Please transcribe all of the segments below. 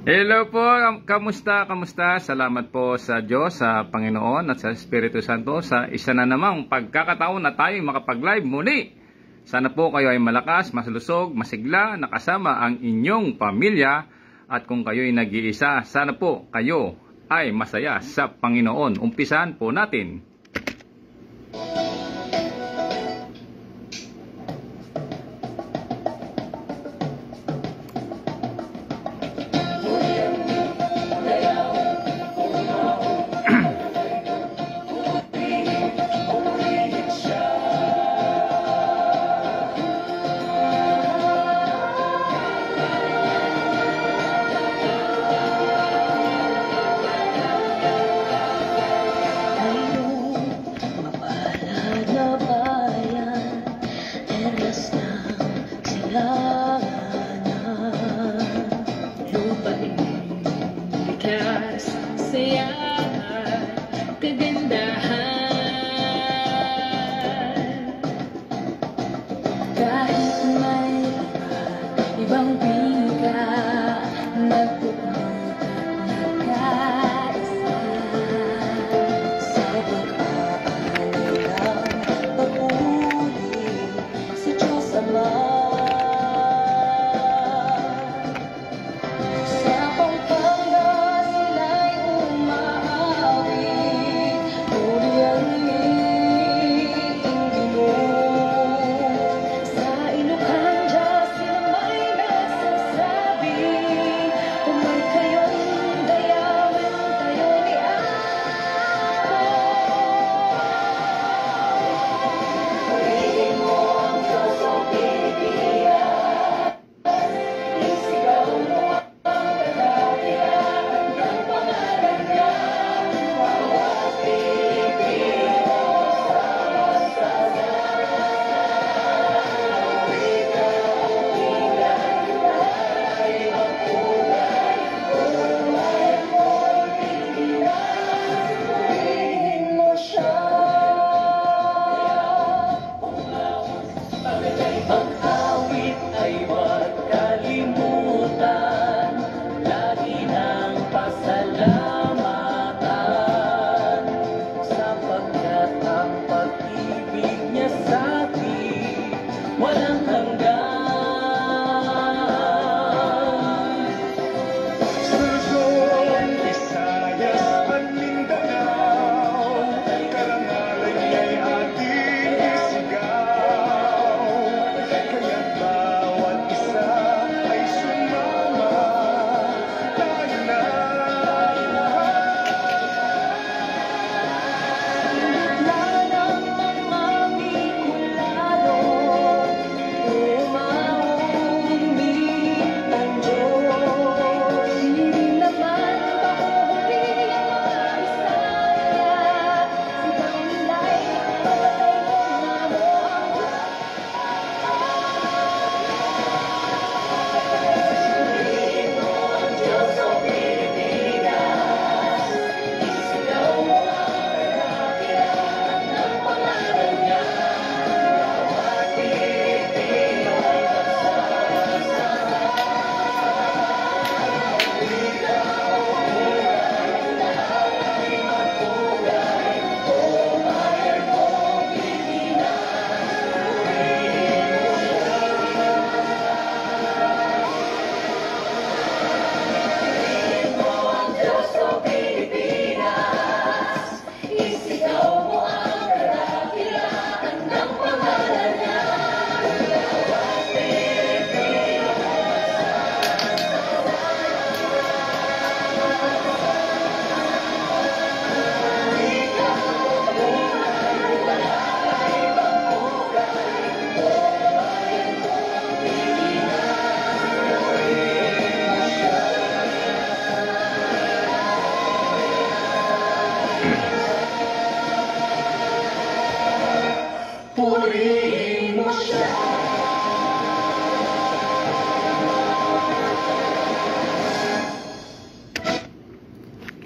Hello po, kamusta? Kamusta? Salamat po sa Diyos, sa Panginoon at sa Espiritu Santo sa isa na namang pagkakataon na tayo makapag-live muli. Sana po kayo ay malakas, malusog, masigla, nakasama ang inyong pamilya at kung kayo ay nag-iisa, sana po kayo ay masaya sa Panginoon. Umpisahan po natin.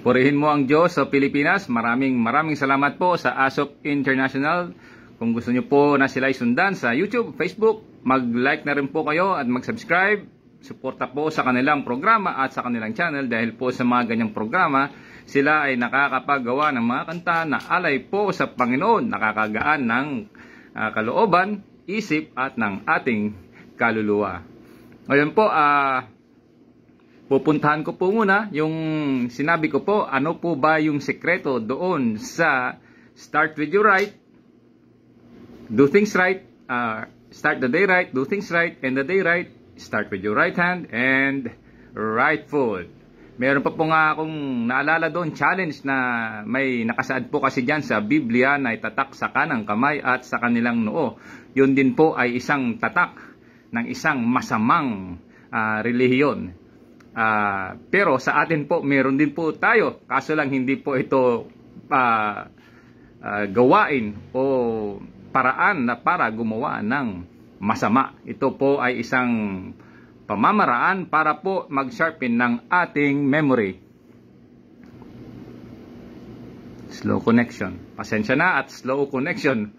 Purihin mo ang Diyos sa Pilipinas. Maraming salamat po sa ASOP International. Kung gusto nyo po na sila isundan sa YouTube, Facebook, mag-like na rin po kayo at mag-subscribe suporta po sa kanilang programa at sa kanilang channel. Dahil po sa mga ganyang programa, sila ay nakakapagawa ng mga kanta na alay po sa Panginoon, nakakagaan ng kalooban, isip at ng ating kaluluwa. Ngayon po, pupuntahan ko po muna yung sinabi ko po, ano po ba yung sekreto doon sa Start With You Right, Do Things Right, Start the Day Right, Do Things Right, End the Day Right, Start with your right hand and right foot. Meron pa po nga akong naalala doon, challenge na may nakasaad po kasi dyan sa Biblia na itatak sa kanang kamay at sa kanilang noo. Yun din po ay isang tatak ng isang masamang relihiyon. Pero sa atin po, meron din po tayo. Kaso lang hindi po ito gawain o paraan na para gumawa ng masama. Ito po ay isang pamamaraan para po mag-sharpen ng ating memory. Slow connection. Pasensya na at slow connection.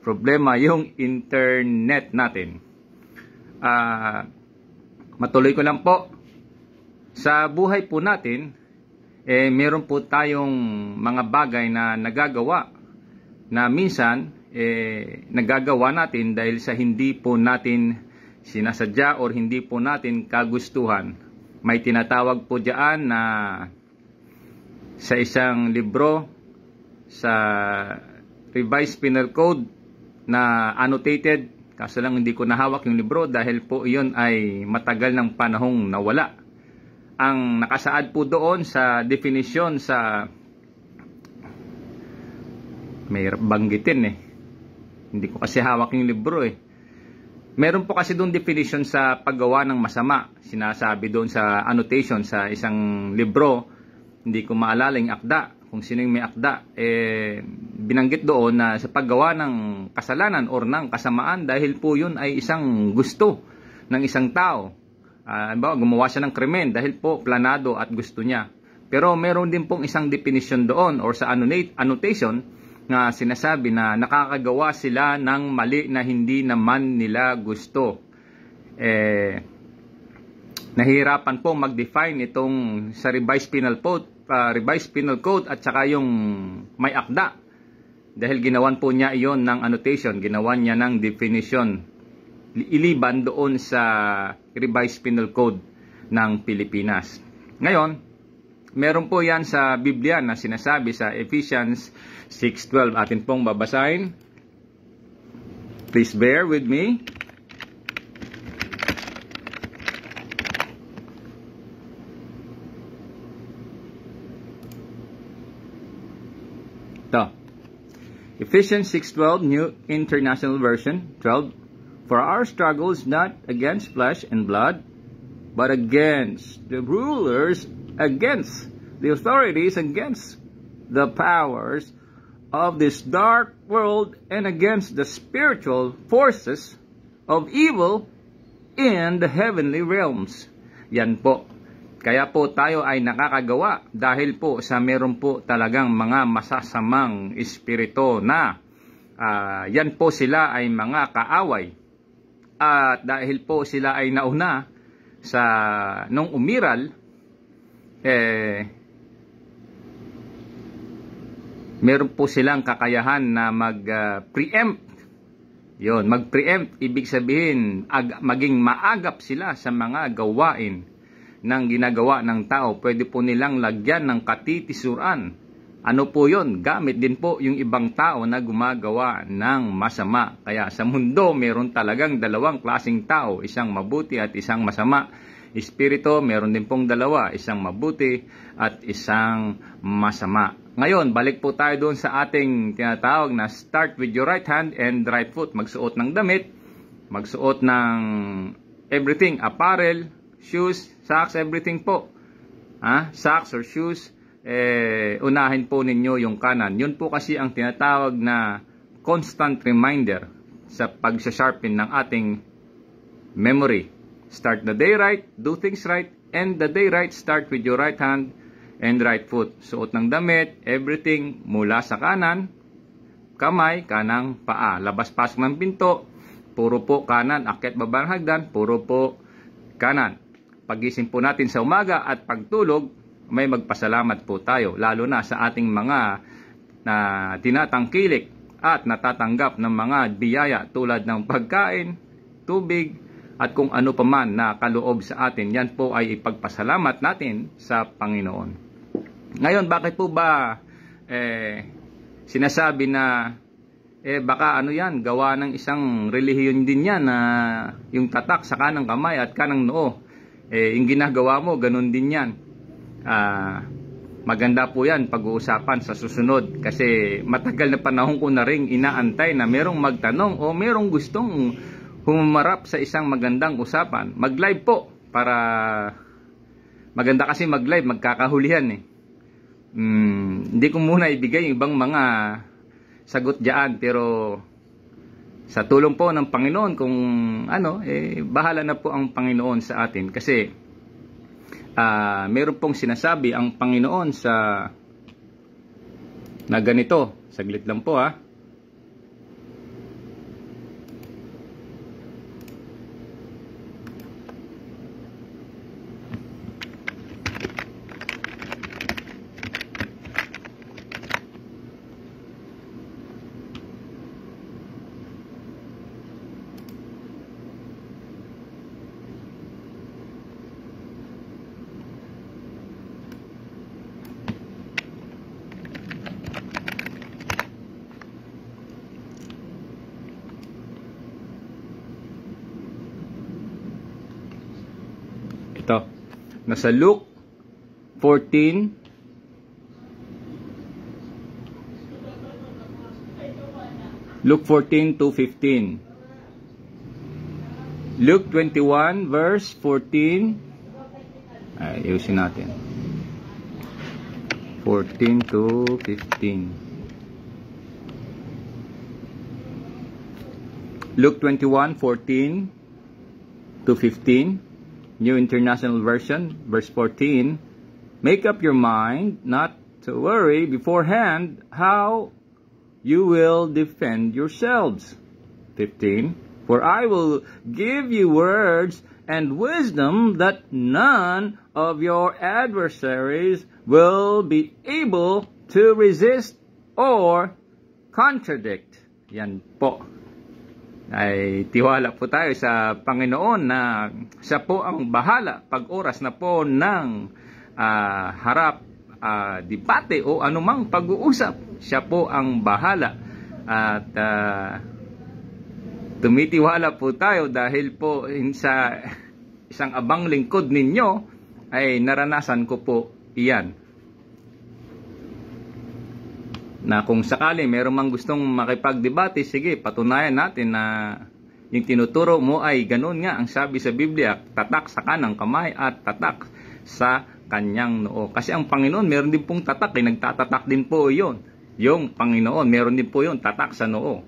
Problema yung internet natin. Matuloy ko lang po. Sa buhay po natin, meron po tayong mga bagay na nagagawa na minsan nagagawa natin dahil sa hindi po natin sinasadya or hindi po natin kagustuhan. May tinatawag po diyan na sa isang libro sa Revised Penal Code na annotated, kaso lang hindi ko nahawak yung libro dahil po iyon ay matagal ng panahong nawala. Ang nakasaad po doon sa definition sa may banggitin hindi ko kasi hawak yung libro Meron po kasi doon definition sa paggawa ng masama. Sinasabi doon sa annotation sa isang libro, hindi ko maalala yung akda, kung sino yung may akda. Binanggit doon na sa paggawa ng kasalanan or ng kasamaan dahil po yun ay isang gusto ng isang tao. Gumawa siya ng krimen dahil po planado at gusto niya. Pero meron din pong isang definition doon or sa annotation na sinasabi na nakakagawa sila ng mali na hindi naman nila gusto. Nahihirapan po mag-define itong sa Revised Penal Code at saka yung may akda. Dahil ginawan po niya iyon ng annotation, ginawan niya ng definition. Iliban doon sa Revised Penal Code ng Pilipinas. Ngayon, meron po yan sa Biblia na sinasabi sa Ephesians 6:12. Atin pong babasahin. Please bear with me. Ito. Ephesians 6:12, New International Version, 12. For our struggle is not against flesh and blood, but against the rulers, against the authorities, against the powers of this dark world, and against the spiritual forces of evil in the heavenly realms. Yan po. Kaya po tayo ay nakakagawa dahil po sa meron po talagang mga masasamang espiritu na yan po sila ay mga kaaway. At dahil po sila ay nauna sa nung umiral, meron po silang kakayahan na mag-preempt. Yun, mag-preempt, ibig sabihin, maging maagap sila sa mga gawain ng ginagawa ng tao. Pwede po nilang lagyan ng katitisuran. Ano po yun? Gamit din po yung ibang tao na gumagawa ng masama. Kaya sa mundo, meron talagang dalawang klaseng tao. Isang mabuti at isang masama. Espiritu, meron din pong dalawa. Isang mabuti at isang masama. Ngayon, balik po tayo doon sa ating tinatawag na start with your right hand and right foot. Magsuot ng damit, magsuot ng everything, apparel, shoes, socks, everything po. Socks or shoes, unahin po ninyo yung kanan. Yun po kasi ang tinatawag na constant reminder sa pag-sharpen ng ating memory. Start the day right, do things right, end the day right, start with your right hand and right foot. Suot ng damit, everything mula sa kanan, kamay, kanang paa. Labas-pasok ng pinto, puro po kanan. Akyat baba ng hagdan, puro po kanan. pagising po natin sa umaga at pagtulog, may magpasalamat po tayo. Lalo na sa ating mga na tinatangkilik at natatanggap ng mga biyaya tulad ng pagkain, tubig, at kung ano pa man na kaloob sa atin. Yan po ay ipagpasalamat natin sa Panginoon. Ngayon, bakit po ba sinasabi na baka ano yan, gawa ng isang relihiyon din yan na yung tatak sa kanang kamay at kanang noo. Yung ginagawa mo, ganun din yan. Maganda po yan pag-uusapan sa susunod kasi matagal na panahon ko na rin inaantay na merong magtanong o merong gustong humarap sa isang magandang usapan. Mag-live po para maganda kasi mag-live, magkakahulihan hindi ko muna ibigay yung ibang mga sagot diyan, pero sa tulong po ng Panginoon kung bahala na po ang Panginoon sa atin kasi meron pong sinasabi ang Panginoon na ganito. Saglit lang po Ito, nasa Luke 14 to 15. Luke 21 verse 14. Ayusin natin. 14 to 15. Luke 21:14 to 15. New International Version, verse 14, make up your mind not to worry beforehand how you will defend yourselves. 15, for I will give you words and wisdom that none of your adversaries will be able to resist or contradict. Yan po. Ay tiwala po tayo sa Panginoon na siya po ang bahala pag oras na po ng harap debate o anumang pag-uusap. Siya po ang bahala at tumitiwala po tayo dahil po sa isang abang lingkod ninyo ay naranasan ko po iyan. Na kung sakali meron mang gustong makipagdebate, sige, patunayan natin na yung tinuturo mo ay ganun nga ang sabi sa Biblia, tatak sa kanang kamay at tatak sa kanyang noo. Kasi ang Panginoon meron din pong tatak, nagtatatak din po yun. Yung Panginoon meron din po yun, tatak sa noo.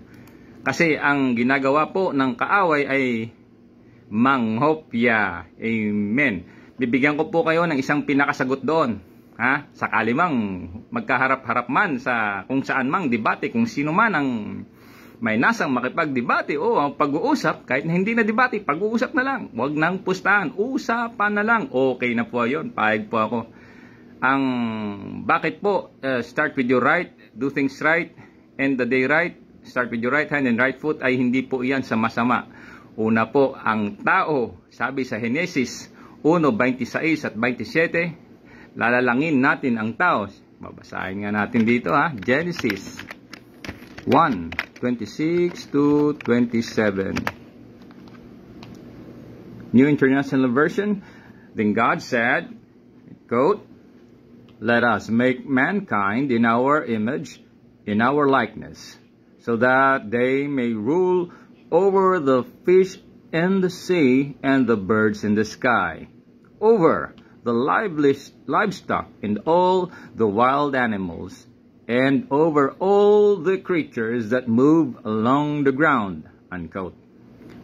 Kasi ang ginagawa po ng kaaway ay manghopya. Amen. Bibigyan ko po kayo ng isang pinakasagot doon. Sakali mang magkaharap-harap man sa kung saan mang debate, kung sino man ang may nasang makipagdebate o ang pag-uusap, kahit na hindi na debate, pag-uusap na lang. Huwag nang pustahan, usapan na lang. Okay na po yun, pahig po ako. Ang bakit po, start with your right, do things right, end the day right, start with your right hand and right foot ay hindi po iyan sa masama. Una po, ang tao, sabi sa Genesis 1:26 at 27, lalalangin natin ang tao. Babasahin nga natin dito Genesis 1:26 to 27. New International Version. Then God said, quote, let us make mankind in our image, in our likeness, so that they may rule over the fish in the sea and the birds in the sky, over the livestock and all the wild animals, and over all the creatures that move along the ground. Unquote.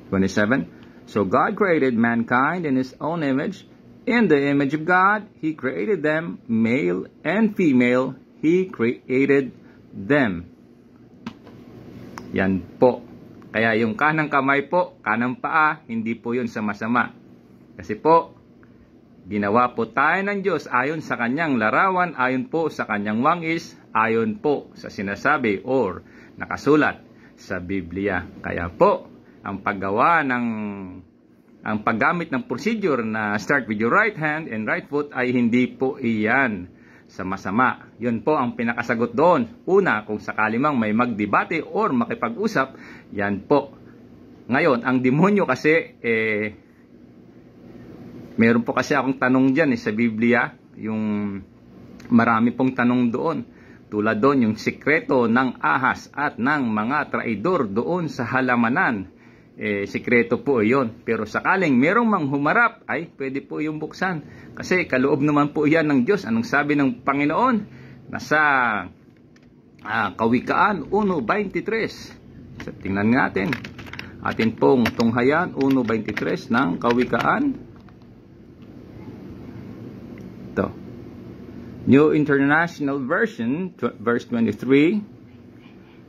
27. So God created mankind in His own image. In the image of God, He created them, male and female, He created them. Yan po. Kaya yung kanang kamay po, kanang paa, hindi po yun sa masama. Kasi po, Ginawa po tayo ng Diyos ayon sa kanyang larawan, ayon po sa kanyang wangis, ayon po sa sinasabi or nakasulat sa Biblia. Kaya po, ang paggamit ng procedure na start with your right hand and right foot ay hindi po iyan sa masama. Yun po ang pinakasagot doon. Una, kung sakali mang may magdebate or makipag-usap, yan po. Ngayon, ang demonyo kasi, meron po kasi akong tanong dyan sa Biblia, yung marami pong tanong doon. Tulad doon, yung sikreto ng ahas at ng mga traidor doon sa halamanan. Sikreto po yon. Pero sakaling merong manghumarap, ay pwede po yung buksan. Kasi kaloob naman po yan ng Diyos. Anong sabi ng Panginoon? Nasa Kawikaan 1.23. So, tingnan natin. Atin pong tunghayan 1.23 ng Kawikaan. Ito. New International Version, verse 23.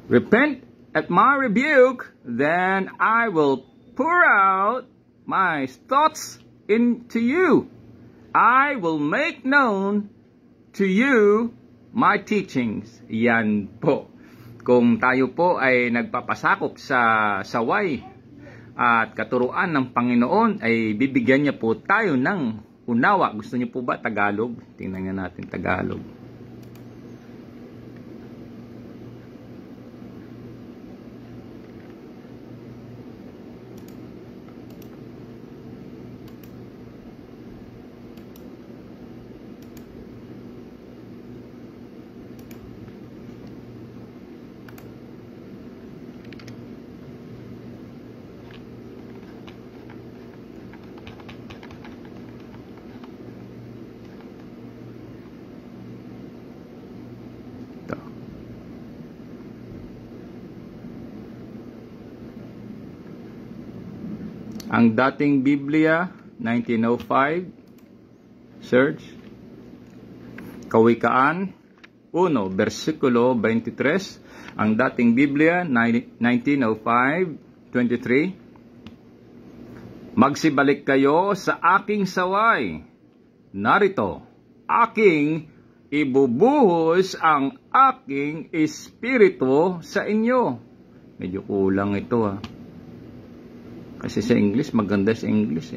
Repent at my rebuke, then I will pour out my thoughts into you. I will make known to you my teachings. Yan po. Kung tayo po ay nagpapasakop sa saway at katuruan ng Panginoon, ay bibigyan niya po tayo ng unawa. Gusto niyo po ba Tagalog? Tingnan natin Tagalog. Ang dating Biblia, 1905, search, Kawikaan 1, versikulo 23. Ang dating Biblia, 1905, 23. Magsibalik kayo sa aking saway. Narito, aking ibubuhos ang aking espiritu sa inyo. Medyo kulang ito Kasi sa English, maganda sa English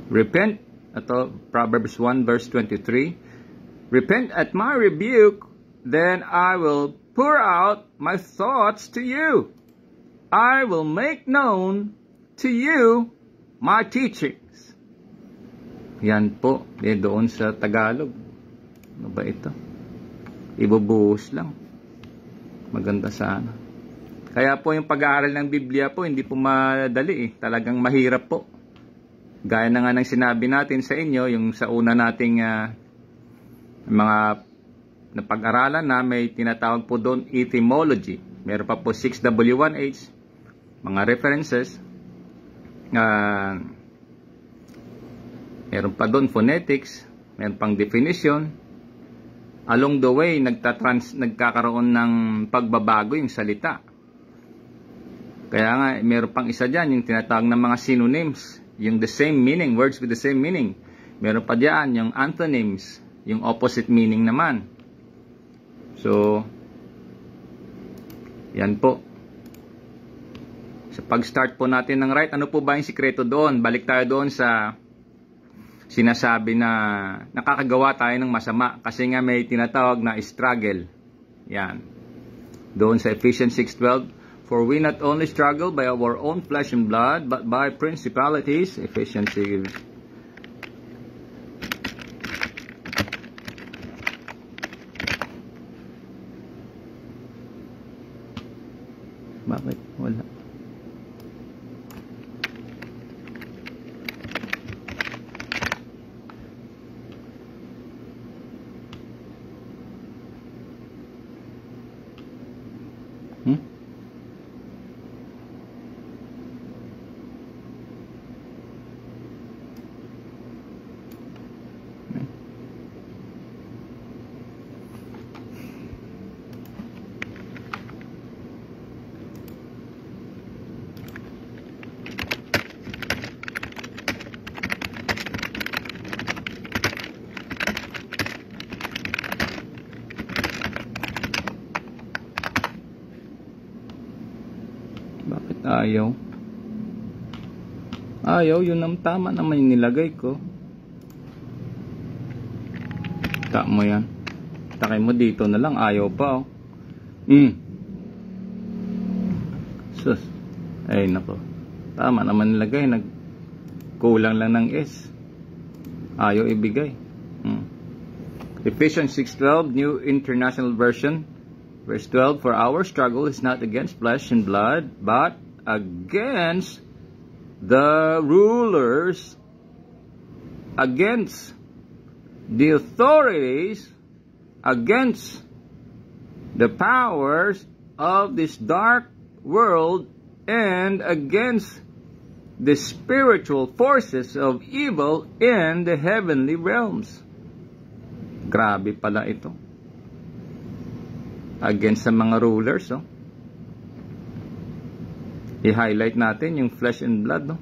Repent, ito, Proverbs 1 verse 23. Repent at my rebuke, then I will pour out my thoughts to you. I will make known to you my teachings. Yan po, doon sa Tagalog. Ano ba ito? Ibubuhos lang. Maganda sana. Kaya po yung pag-aaral ng Biblia po, hindi po madali Talagang mahirap po. Gaya na nga ng sinabi natin sa inyo, yung sa una nating mga napag-aralan na may tinatawag po doon etymology. Meron pa po 6W1H, mga references. Meron pa doon phonetics, meron pang definition. Along the way, nagkakaroon ng pagbabago yung salita. Kaya nga, meron pang isa dyan, yung tinatawag ng mga synonyms, yung the same meaning, words with the same meaning. Meron pa dyan, yung antonyms, yung opposite meaning naman. So, yan po. Sa pag-start po natin ng right, ano po ba yung sikreto doon? Balik tayo doon sa sinasabi na nakakagawa tayo ng masama kasi nga may tinatawag na struggle. Yan. Doon sa Ephesians 6:12, for we not only struggle by our own flesh and blood, but by principalities. Ephesians 6. Bakit? Wala. Ayaw. Ayaw, yun ang tama naman yung nilagay ko. Ta mo yan. Takay mo dito na lang, ayaw pa, oh. Sus. Ay, nako. Tama naman nilagay, kulang lang ng S. Ayaw ibigay. Ephesians 6:12, New International Version, verse 12, for our struggle is not against flesh and blood, but against the rulers, against the authorities, against the powers of this dark world, and against the spiritual forces of evil in the heavenly realms. Grabe pala ito. Against sa mga rulers, oh. I-highlight natin yung flesh and blood, no?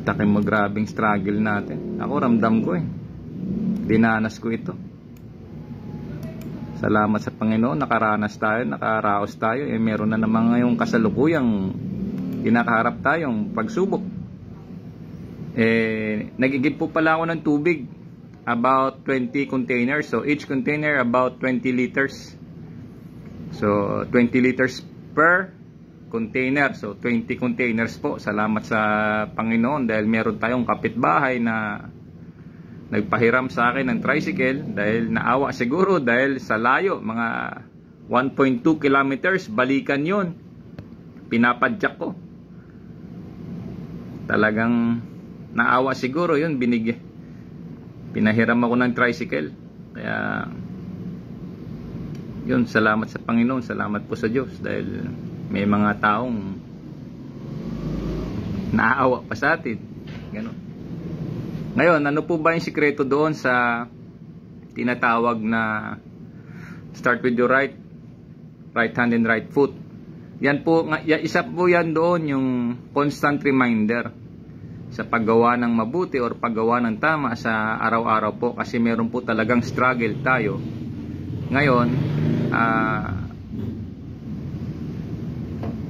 Takin mo, grabing struggle natin. Ako, ramdam ko eh. Dinanas ko ito. Salamat sa Panginoon, nakaranas tayo, nakaraos tayo. Meron na naman ngayong kasalukuyang kinakaharap tayong pagsubok. Nagigib po pala ako ng tubig. About 20 containers. So, each container about 20 liters. So, 20 liters per container. So, 20 containers po. Salamat sa Panginoon dahil meron tayong kapitbahay na nagpahiram sa akin ng tricycle dahil naawa siguro dahil sa layo. Mga 1.2 kilometers. Balikan yun. Pinapadyak ko. Talagang naawa siguro yun. Pinahiram ako ng tricycle. Kaya yun, salamat sa Panginoon, salamat po sa Diyos dahil may mga taong naaawa pa sa atin. Ganon. Ngayon, ano po ba yung sikreto doon sa tinatawag na start with your right hand and right foot? Yan po, isa po yan doon yung constant reminder sa paggawa ng mabuti or paggawa ng tama sa araw-araw po, kasi meron po talagang struggle tayo. Ngayon,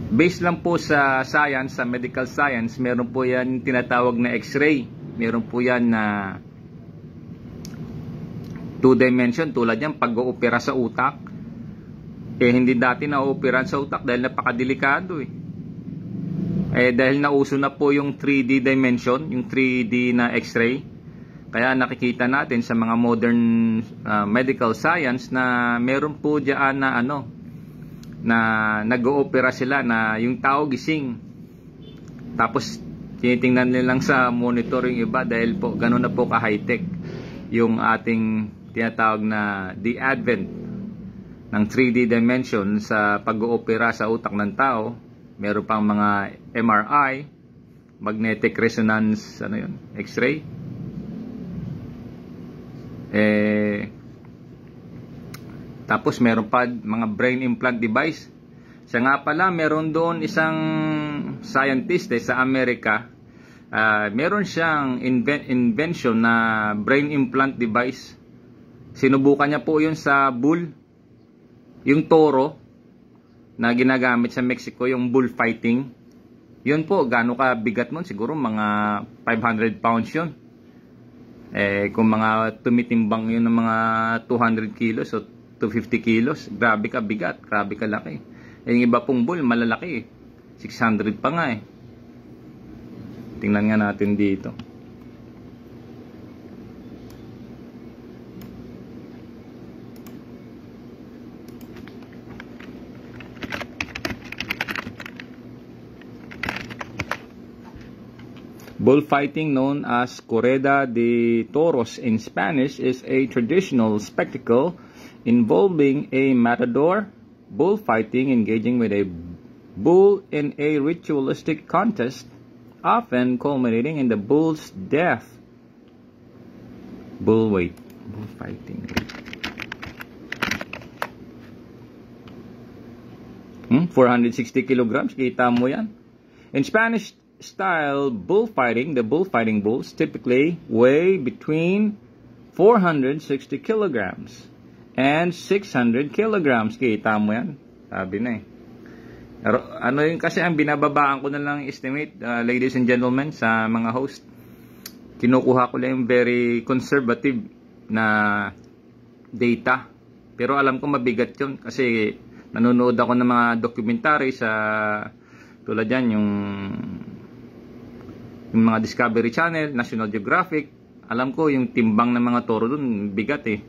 based lang po sa science, sa medical science, meron po yan tinatawag na x-ray. Meron po yan na 2-dimension, tulad yan pag-oopera sa utak. Hindi dati na-ooperan sa utak dahil napakadelikado dahil nauso na po yung 3D dimension, yung 3D na x-ray. Kaya nakikita natin sa mga modern medical science na meron po diyan na na nag-oopera sila na yung tao gising. Tapos tinitingnan nilang sa monitor yung iba dahil po gano'n na po ka-high-tech yung ating tinatawag na the advent ng 3D dimension sa pag-oopera sa utak ng tao. Meron pang mga MRI, magnetic resonance, X-ray. Tapos meron pa mga brain implant device. Siya nga pala, meron doon isang scientist sa Amerika. Meron siyang invention na brain implant device. Sinubukan niya po yun sa bull, yung toro na ginagamit sa Mexico, yung bullfighting. Yun po, gaano ka bigat nun? Siguro mga 500 pounds yun. Kung mga tumitimbang yun ng mga 200 kilos o 250 kilos, grabe ka bigat, grabe ka laki. Yung iba pong bull, malalaki 600 pa nga Tingnan nga natin dito. Bullfighting, known as Corrida de Toros in Spanish, is a traditional spectacle involving a matador bullfighting engaging with a bull in a ritualistic contest, often culminating in the bull's death. Bullfighting. 460 kilograms, kita mo yan. In Spanish style bullfighting, the bullfighting bulls typically weigh between 460 kilograms and 600 kilograms. Kita mo yan. Sabi na Ano yun kasi ang binababaan ko na lang estimate, ladies and gentlemen, sa mga host. Kinukuha ko lang yung very conservative na data. Pero alam ko mabigat yun kasi nanonood ako ng mga documentary sa tulad yan, yung mga Discovery Channel, National Geographic. Alam ko yung timbang ng mga toro dun bigat eh.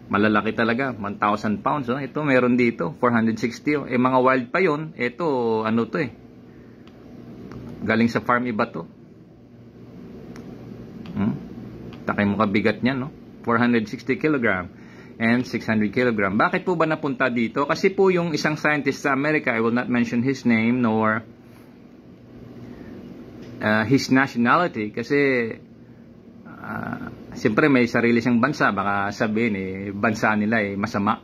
Malalaki talaga, 1,000 pounds. Oh. Ito meron dito, 460. Oh. Eh mga wild pa yon. Ito, ano to eh. Galing sa farm iba to. Takay mo kabigat niya, no? 460 kg and 600 kg. Bakit po ba napunta dito? Kasi po yung isang scientist sa Amerika, I will not mention his name nor his nationality. Kasi siyempre may sarili siyang bansa, baka sabihin bansa nila masama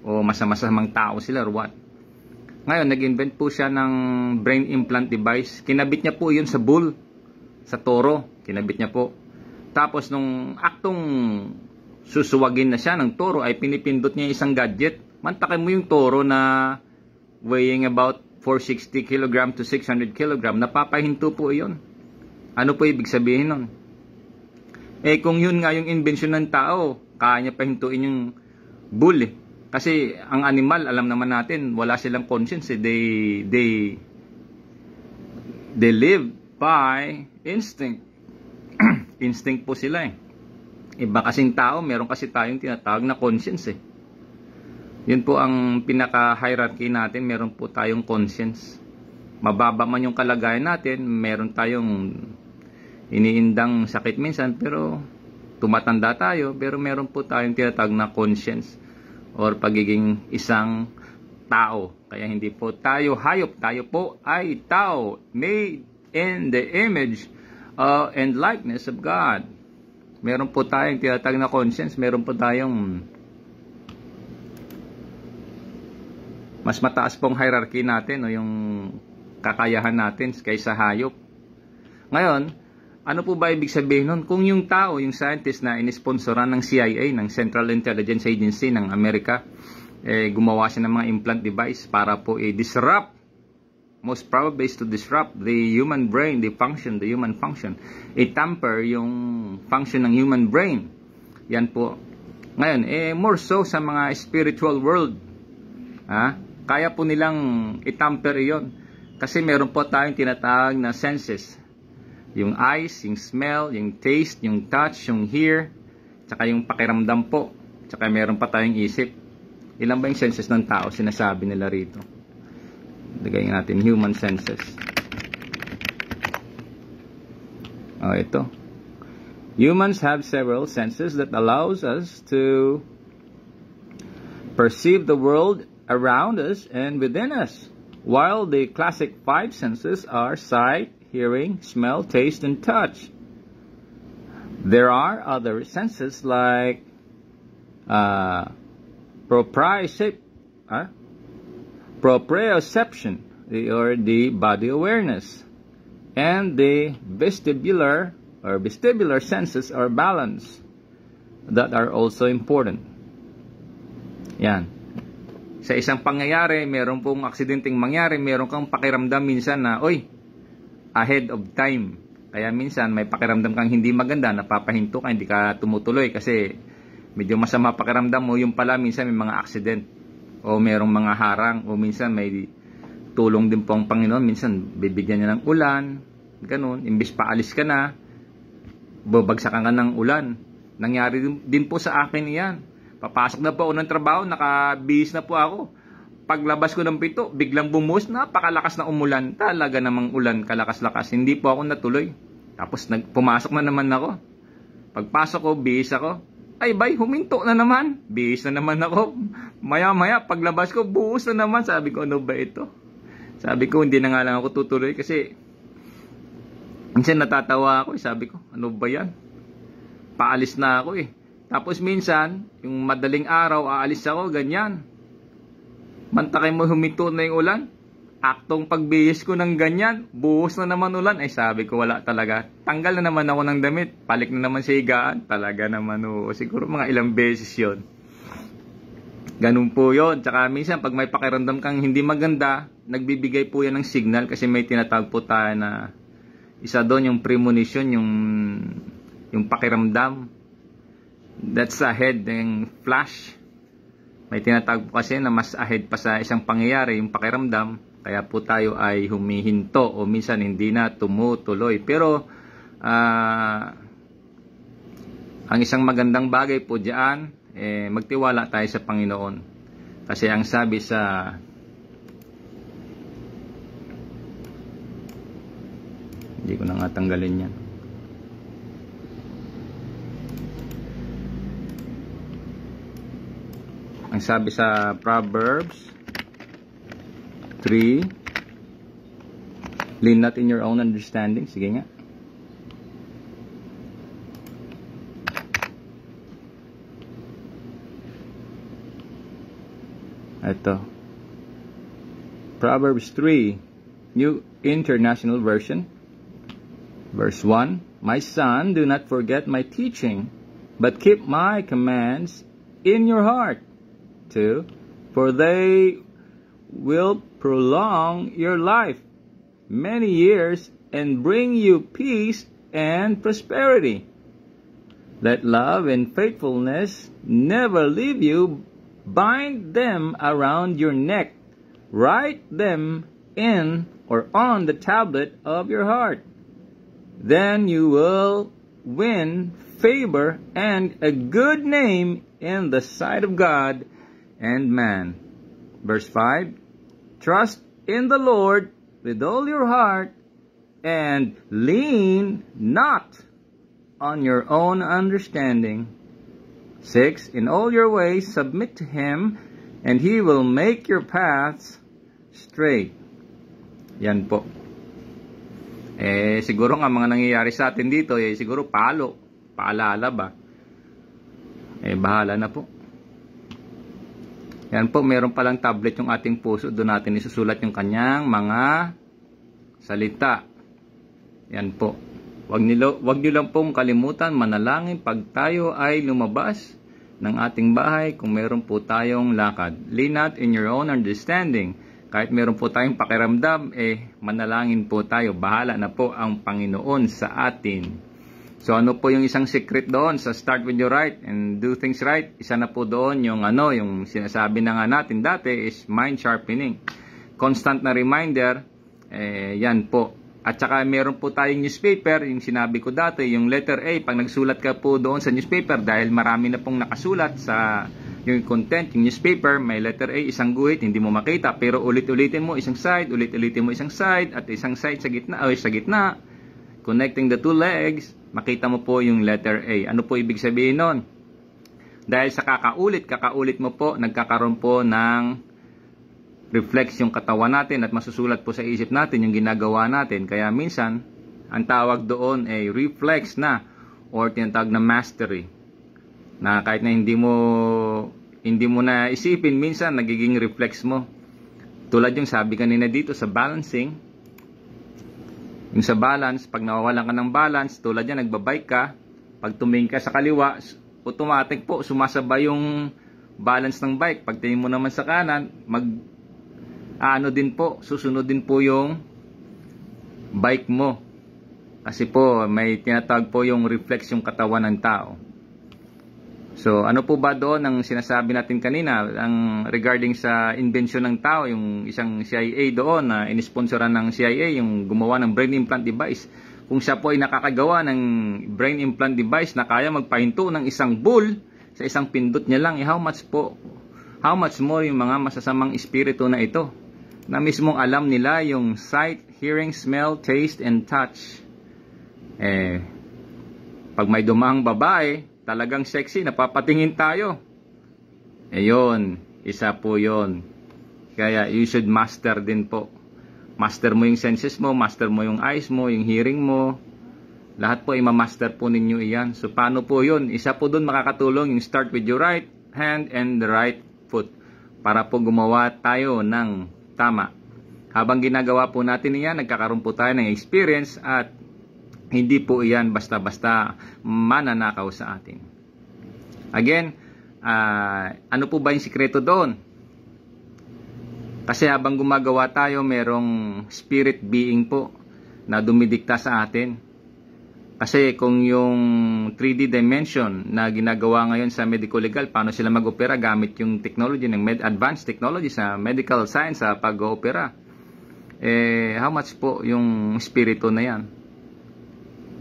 o masama-samang tao sila or what. Ngayon nag-invent po siya ng brain implant device. Kinabit niya po 'yun sa bull, sa toro, kinabit niya po. Tapos nung aktong susuwagin na siya ng toro ay pinipindot niya isang gadget. Mantakin mo yung toro na weighing about 460 kg to 600 kg, napapahinto po 'yun. Ano po ibig sabihin nun? Kung yun nga yung invention ng tao, kaya niya pahintuin yung bull eh. Kasi ang animal, alam naman natin, wala silang conscience eh. They live by instinct. Instinct po sila eh. Iba kasing tao, meron kasi tayong tinatawag na conscience eh. Yun po ang pinaka-hierarchy natin, meron po tayong conscience. Mababa man yung kalagayan natin, meron tayong iniindang sakit minsan, pero tumatanda tayo, pero meron po tayong tinatawag na conscience or pagiging isang tao. Kaya hindi po tayo hayop, tayo po ay tao, made in the image and likeness of God. Meron po tayong tinatawag na conscience, meron po tayong mas mataas pong hierarchy natin o yung kakayahan natin kaysa hayop. Ngayon, ano po ba ibig sabihin nun? Kung yung tao, yung scientist na inisponsoran ng CIA, ng Central Intelligence Agency ng Amerika, gumawa siya ng mga implant device para po i-disrupt, most probably is to disrupt the human brain, the human function. I-tamper yung function ng human brain. Yan po. Ngayon, more so sa mga spiritual world. Kaya po nilang i-tamper iyon. Kasi meron po tayong tinatawag na senses. Yung eyes, yung smell, yung taste, yung touch, yung hear, tsaka yung pakiramdam po. Tsaka meron pa tayong isip. Ilan ba yung senses ng tao? Sinasabi nila rito. Lagay natin human senses. Ito. Humans have several senses that allows us to perceive the world around us and within us. While the classic 5 senses are sight, hearing, smell, taste, and touch. There are other senses like proprioception, or the body awareness, and the vestibular senses or balance that are also important. Yan. Sa isang pangyayari, meron pong aksidenteng mangyari, meron kang pakiramdam minsan na, ahead of time. Kaya minsan may pakiramdam kang hindi maganda, napapahinto ka, hindi ka tumutuloy kasi medyo masama pakiramdam mo. Yung pala minsan may mga accident o merong mga harang o minsan may tulong din po ang Panginoon. Minsan bibigyan niya ng ulan, ganun. Imbis paalis ka na, babagsakan ka ng ulan. Nangyari din po sa akin yan. Papasok na po ako ng trabaho, nakabihis na po ako. Paglabas ko ng pito, biglang bumuhos, napakalakas na umulan. Talaga namang ulan, kalakas-lakas. Hindi po ako natuloy. Tapos pumasok na naman ako. Pagpasok ko, bihis ako. Ay bay, huminto na naman. Bihis na naman ako. Maya-maya, paglabas ko, buhos na naman. Sabi ko, ano ba ito? Sabi ko, hindi na nga lang ako tutuloy kasi minsan natatawa ako. Sabi ko, ano ba yan? Paalis na ako eh. Tapos minsan, yung madaling araw, aalis ako, ganyan. Mantakay mo huminto na yung ulan. Aktong pagbihis ko ng ganyan, buhos na naman ulan. Ay sabi ko, wala talaga. Tanggal na naman ako ng damit. Palik na naman sa higaan. Talaga naman, siguro mga ilang beses yon. Ganun po yun. Tsaka minsan pag may pakiramdam kang hindi maganda, nagbibigay po yan ng signal kasi may tinatawag po tayo na isa doon yung premonition, yung pakiramdam. That's ahead ng flash. May tinatawag po kasi na mas ahead pa sa isang pangyayari yung pakiramdam. Kaya po tayo ay humihinto o minsan hindi na tumutuloy. Pero ang isang magandang bagay po diyan, magtiwala tayo sa Panginoon. Kasi ang sabi sa hindi ko na nga tanggalin yan. Ang sabi sa Proverbs 3, lean not in your own understanding. Sige nga. Ito. Proverbs 3, New International Version. Verse 1, my son, do not forget my teaching, but keep my commands in your heart. 2, for they will prolong your life many years and bring you peace and prosperity. Let love and faithfulness never leave you. Bind them around your neck. Write them in or on the tablet of your heart. Then you will win favor and a good name in the sight of God and man. Verse 5, trust in the Lord with all your heart and lean not on your own understanding. 6, in all your ways submit to Him, and He will make your paths straight. Yan po. Siguro nga mga nangyayari sa atin dito, siguro paalala ba? Bahala na po. Yan po, meron palang tablet yung ating puso. Doon natin isusulat yung kanyang mga salita. Yan po. Wag niyo lang pong kalimutan manalangin pag tayo ay lumabas ng ating bahay kung meron po tayong lakad. Lean not in your own understanding. Kahit meron po tayong pakiramdam, manalangin po tayo. Bahala na po ang Panginoon sa atin. So ano po yung isang secret doon sa start with your right and do things right? Isa na po doon yung yung sinasabi na nga natin dati is mind sharpening. Constant na reminder, yan po. At saka meron po tayong newspaper, yung sinabi ko dati, yung letter A, pag nagsulat ka po doon sa newspaper, dahil marami na pong nakasulat sa yung content, yung newspaper, may letter A, isang guhit, hindi mo makita, pero ulit-ulitin mo isang side, ulit-ulitin mo isang side, at isang side sa gitna, connecting the two legs, makita mo po yung letter A. Ano po ibig sabihin nun? Dahil sa kakaulit mo po, nagkakaroon po ng reflex yung katawan natin at masusulat po sa isip natin yung ginagawa natin. Kaya minsan, ang tawag doon ay reflex na or tinatawag na mastery. Na kahit na hindi mo na isipin, minsan nagiging reflex mo. Tulad yung sabi kanina dito sa balancing. Yung sa balance, pag nawawalan ka ng balance, tulad yan, nagbabike ka, pag tumingin ka sa kaliwa, automatic po, sumasabay yung balance ng bike. Pag tingin mo naman sa kanan, susunod din po yung bike mo. Kasi po, may tinatawag po yung reflex yung katawan ng tao. So, ano po ba doon ang sinasabi natin kanina regarding sa invention ng tao, yung isang CIA doon na inisponsoran ng CIA, yung gumawa ng brain implant device. Kung siya po ay nakakagawa ng brain implant device na kaya magpahinto ng isang bull sa isang pindot niya lang, how much more yung mga masasamang espiritu na ito, na mismong alam nila yung sight, hearing, smell, taste, and touch. Pag may dumahang babae, talagang sexy, napapatingin tayo. Yun, isa po yun. Kaya you should master din po. Master mo yung senses mo, master mo yung eyes mo, yung hearing mo. Lahat po i-master po ninyo iyan. So paano po yun? Isa po dun makakatulong yung start with your right hand and the right foot. Para po gumawa tayo ng tama. Habang ginagawa po natin iyan, nagkakaroon po tayo ng experience at hindi po iyan basta-basta mananakaw sa atin. Again, Ano po ba yung sikreto doon? Kasi habang gumagawa tayo, merong spirit being po na dumidikta sa atin. Kasi kung yung 3D dimension na ginagawa ngayon sa medical legal, paano sila mag-opera gamit yung technology ng advanced technology sa medical science sa pag-opera? How much po yung spirito na yan?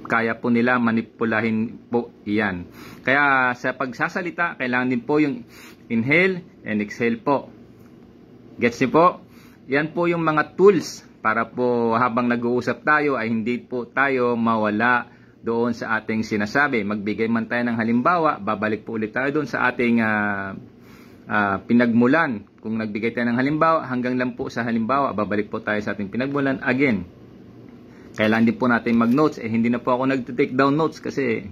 Kaya po nila manipulahin po iyan. Kaya sa pagsasalita, kailangan din po yung inhale and exhale po. Gets niyo po? Yan po yung mga tools para po habang nag-uusap tayo ay hindi po tayo mawala doon sa ating sinasabi. Magbigay man tayo ng halimbawa, babalik po ulit tayo doon sa ating pinagmulan. Kung nagbigay tayo ng halimbawa, hanggang lang po sa halimbawa, babalik po tayo sa ating pinagmulan again. Kailangan din po natin mag-notes. Hindi na po ako nag-take down notes kasi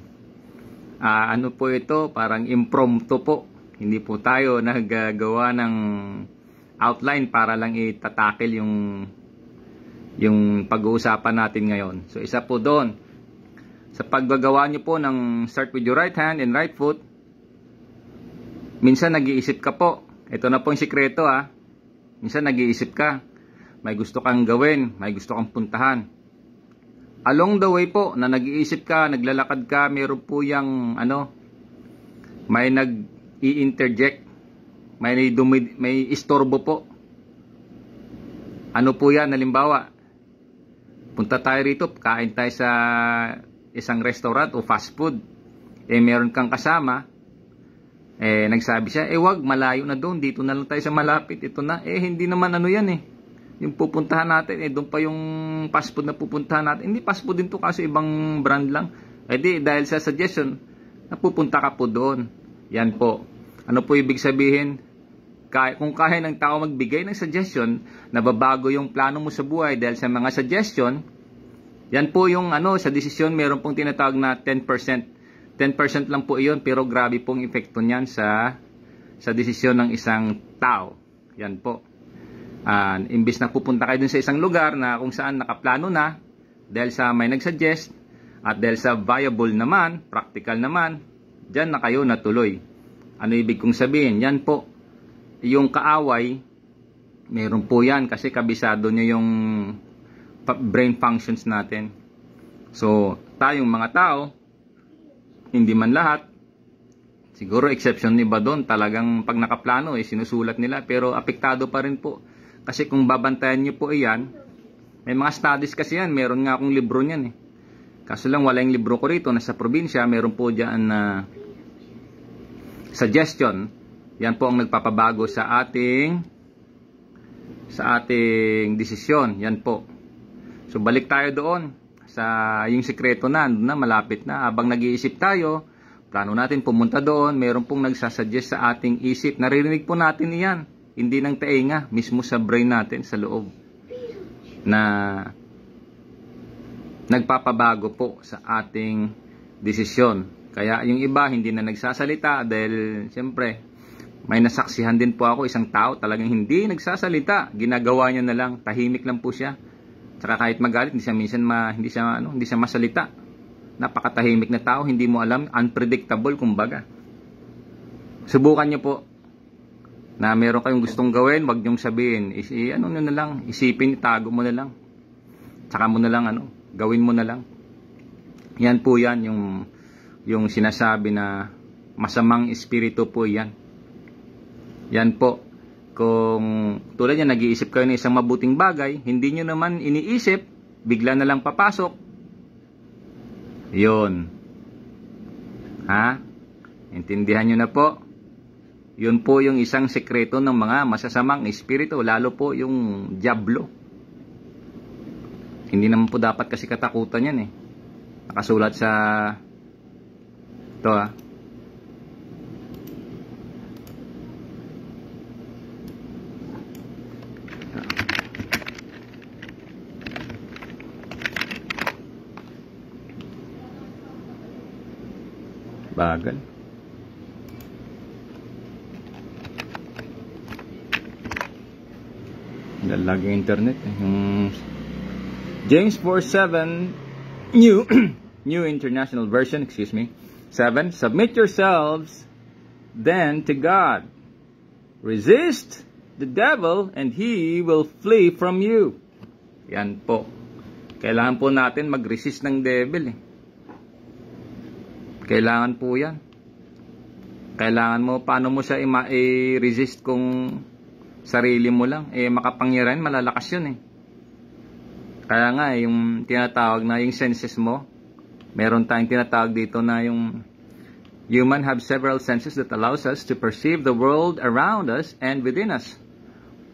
ano po ito, parang impromptu po. Hindi po tayo naggagawa ng outline para lang itatakil yung pag-uusapan natin ngayon. So isa po doon, sa paggagawa nyo po ng start with your right hand and right foot, minsan nag-iisip ka po. Ito na po yung sikreto Minsan nag-iisip ka. May gusto kang gawin, may gusto kang puntahan. Along the way po, na nag-iisip ka, naglalakad ka, meron po yung may nag-i-interject, may istorbo po. Ano po yan? Halimbawa, punta tayo rito, kain tayo sa isang restaurant o fast food. Meron kang kasama, nagsabi siya, wag, malayo na doon, dito na lang tayo sa malapit, ito na. Hindi naman yan yung pupuntahan natin, doon pa yung fast food na pupuntahan natin. Hindi fast food din to, kaso ibang brand lang. Dahil sa suggestion, napupunta ka po doon. Yan po. Ano po ibig sabihin? Kung kaya ng tao magbigay ng suggestion, nababago yung plano mo sa buhay dahil sa mga suggestion, yan po yung sa desisyon, meron pong tinatawag na 10%. 10% lang po iyon, pero grabe pong epekto niyan sa desisyon ng isang tao. Yan po. Imbis na pupunta kayo dun sa isang lugar na kung saan nakaplano na, dahil sa may nagsuggest, at dahil sa viable naman, practical naman, dyan na kayo natuloy. Ano ibig kong sabihin? Yan po, yung kaaway, meron po yan kasi kabisado nyo yung brain functions natin. So, tayong mga tao, hindi man lahat, siguro exception iba doon, talagang pag nakaplano, sinusulat nila, pero apektado pa rin po. Kasi kung babantayan nyo po iyan, may mga studies kasi yan, meron nga akong libro niyan Kaso lang wala yung libro ko rito, nasa probinsya, meron po dyan na suggestion. Yan po ang nagpapabago sa ating desisyon. Yan po. So balik tayo doon sa yung sikreto na malapit na. Habang nag-iisip tayo, plano natin pumunta doon, meron pong nagsasuggest sa ating isip. Naririnig po natin iyan. Hindi ng tainga, mismo sa brain natin, sa loob, na nagpapabago po sa ating desisyon. Kaya yung iba hindi na nagsasalita dahil siyempre may nasaksihan din po ako, isang tao talagang hindi nagsasalita, ginagawa niya na lang, tahimik lang po siya. Tsaka kahit magalit, hindi siya masalita. Napakatahimik na tao, hindi mo alam, unpredictable kumbaga. Subukan niyo po na meron kayong gustong gawin, wag niyong sabihin, isipin, itago mo na lang. Tsaka mo na lang gawin mo na lang. Yan po yan yung sinasabi na masamang espiritu po yan. Yan po. Kung tulad yan, nag-iisip kayo ng isang mabuting bagay, hindi nyo naman iniisip, bigla na lang papasok. Yun. Intindihan nyo na po. Yun po yung isang sekreto ng mga masasamang espiritu, lalo po yung diablo. Hindi naman po dapat kasi katakutan yan Nakasulat sa ito bagal. Lagi internet yung James 4:7 New International Version, 7. Submit yourselves than to God. Resist the devil and he will flee from you. Yan po. Kailangan po natin mag-resist ng devil eh. Kailangan po yan. Kailangan mo, paano mo siya i-resist kung sarili mo lang? Eh, makapangyarihan, malalakas yun eh. Kaya nga, yung tinatawag na yung senses mo, meron tayong tinatawag dito na yung human have several senses that allows us to perceive the world around us and within us.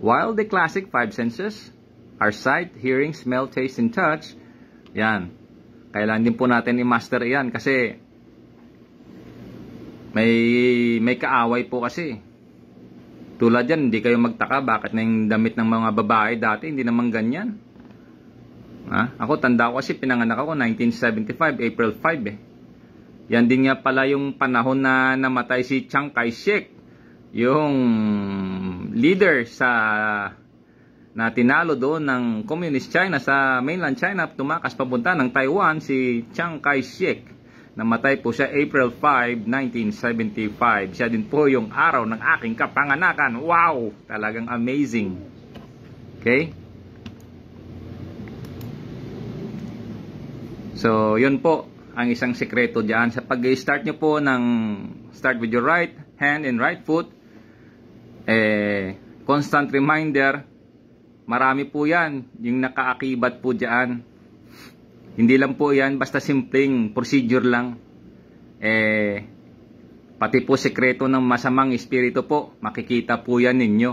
While the classic five senses, our sight, hearing, smell, taste, and touch, yan. Kailangan din po natin i-master yan kasi may kaaway po kasi. Tulad yan, hindi kayo magtaka bakit na yung damit ng mga babae dati, hindi naman ganyan. Ha? Ako, tanda ko kasi pinanganak ako 1975, April 5 eh. Yan din nga pala yung panahon na namatay si Chiang Kai-shek, yung leader na tinalo doon ng Communist China sa mainland China, tumakas papunta ng Taiwan, si Chiang Kai-shek. Namatay po siya April 5, 1975. Siya din po yung araw ng aking kapanganakan. Wow! Talagang amazing. Okay? So, yun po ang isang sekreto dyan. Sa pag-start nyo po start with your right hand and right foot, constant reminder, marami po yan, yung nakaakibat po dyan. Hindi lang po yan, basta simpleng procedure lang. Pati po sekreto ng masamang espiritu po, makikita po yan ninyo.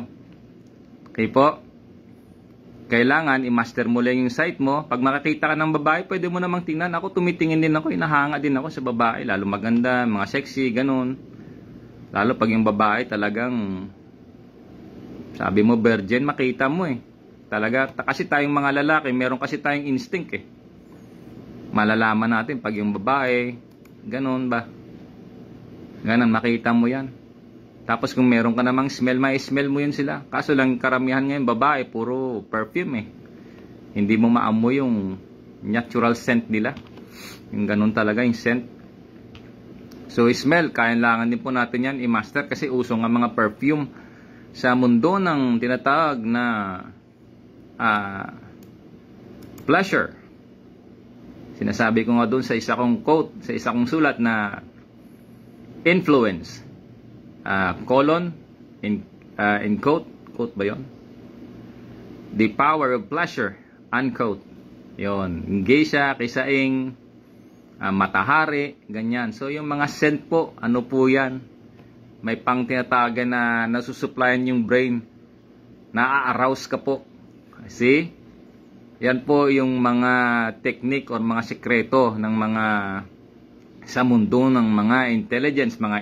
Okay po? Kailangan, i-master mo lang yung sight mo. Pag makakita ka ng babae, pwede mo namang tingnan. Ako, tumitingin din ako, inahanga din ako sa babae. Lalo maganda, mga sexy, ganun. Lalo pag yung babae talagang, sabi mo virgin, makita mo eh. Talaga, kasi tayong mga lalaki, meron kasi tayong instinct eh. Malalaman natin pag yung babae, ganun ba? Ganun, makita mo yan. Tapos kung meron ka namang smell, may smell mo yun sila. Kaso lang karamihan ngayon babae, puro perfume eh. Hindi mo maamoy yung natural scent nila. Yung ganun talaga yung scent. So smell, kailangan din po natin yan i-master kasi uso nga mga perfume sa mundo ng tinatawag na pleasure. Sinasabi ko nga doon sa isa kong quote, sa isa kong sulat na influence, colon, in quote ba yun? The power of pleasure, unquote. Yun, geisha, kisaing, matahari, ganyan. So yung mga scent po, ano po yan? May pang tinatagan na nasusupplyan yung brain, na-arouse ka po. See? Yan po yung mga technique or mga sekreto ng mga sa mundo ng mga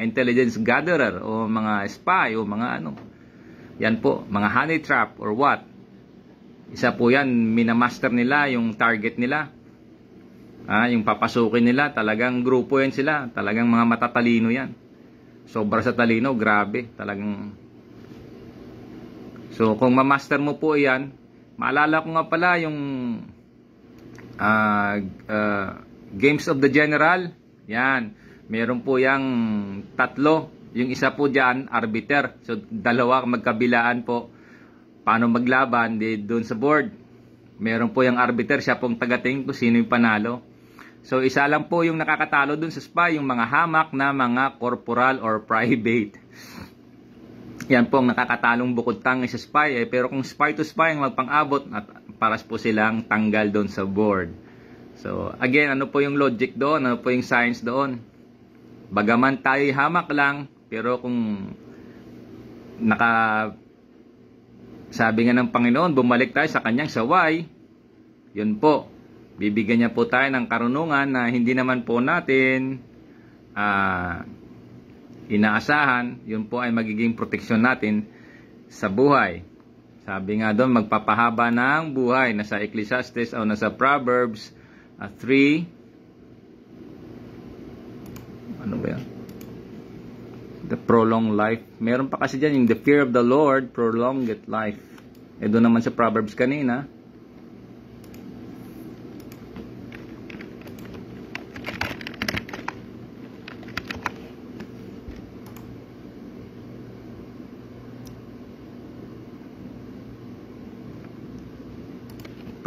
intelligence gatherer o mga spy o mga ano. Yan po, mga honey trap or what. Isa po yan, minamaster nila yung target nila. Yung papasukin nila, talagang grupo yan sila. Talagang mga matatalino yan. Sobra sa talino, grabe. Talagang. So kung mamaster mo po yan, maalala ko nga pala yung Games of the General. Yan. Meron po yung tatlo. Yung isa po dyan, arbiter. So, dalawa magkabilaan po. Paano maglaban? Doon sa board. Meron po yung arbiter. Siya pong tagating kung sino yung panalo. So, isa lang po yung nakakatalo doon sa spy. Yung mga hamak na mga corporal or private. Yan po ang nakakatalong bukod tangi sa spy. Pero kung spy to spy ang magpang-abot, paras po silang tanggal doon sa board. So, again, ano po yung logic doon? Ano po yung science doon? Bagaman tayo hamak lang, pero kung sabi nga ng Panginoon, bumalik tayo sa kanyang saway, yun po, bibigyan niya po tayo ng karunungan na hindi naman po natin inaasahan. Yun po ay magiging proteksyon natin sa buhay. Sabi nga doon, magpapahaba ng buhay. Nasa Ecclesiastes o nasa Proverbs 3. Ano ba yan? The prolonged life. Meron pa kasi dyan yung the fear of the Lord prolonged life. Doon naman sa Proverbs kanina.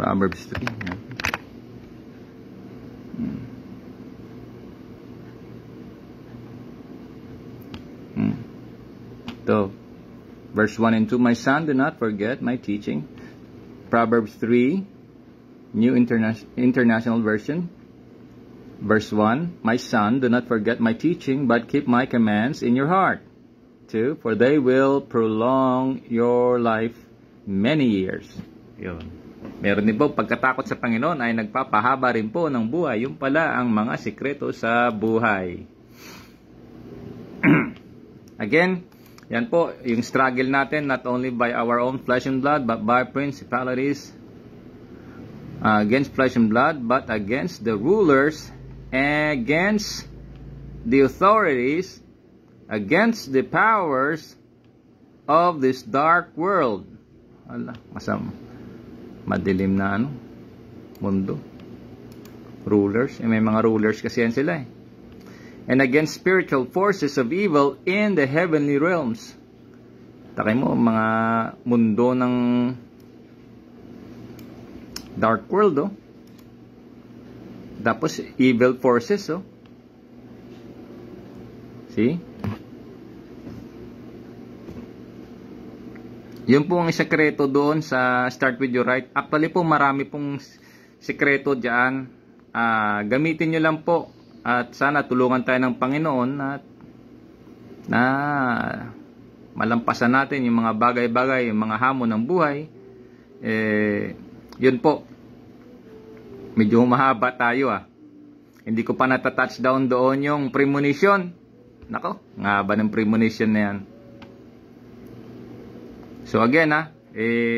Proverbs 3. Yan. So, verse 1 and 2, my son, do not forget my teaching. Proverbs 3, New International Version. Verse 1, my son, do not forget my teaching, but keep my commands in your heart. 2, for they will prolong your life many years. Yun. Meron din po, pagkatakot sa Panginoon ay nagpapahaba rin po ng buhay. Yung pala ang mga sikreto sa buhay. Again, yan po, yung struggle natin, not only by our own flesh and blood, but by principalities, against flesh and blood, but against the rulers, against the authorities, against the powers of this dark world. Ala, masama. Madilim na mundo. Rulers. May mga rulers kasi yan sila eh. And against spiritual forces of evil in the heavenly realms. Takay mo, mga mundo ng dark world, oh. Tapos, evil forces, oh. See? Yun po ang sekreto doon sa Start With Your Right. Actually po, marami pong sekreto dyan. Gamitin nyo lang po. At sana tulungan tayo ng Panginoon na malampasan natin yung mga bagay-bagay, yung mga hamon ng buhay. Yun po. Medyo mahaba tayo Hindi ko pa natatouchdown doon yung premonition. Nako, ang haba ng premonition na yan. So again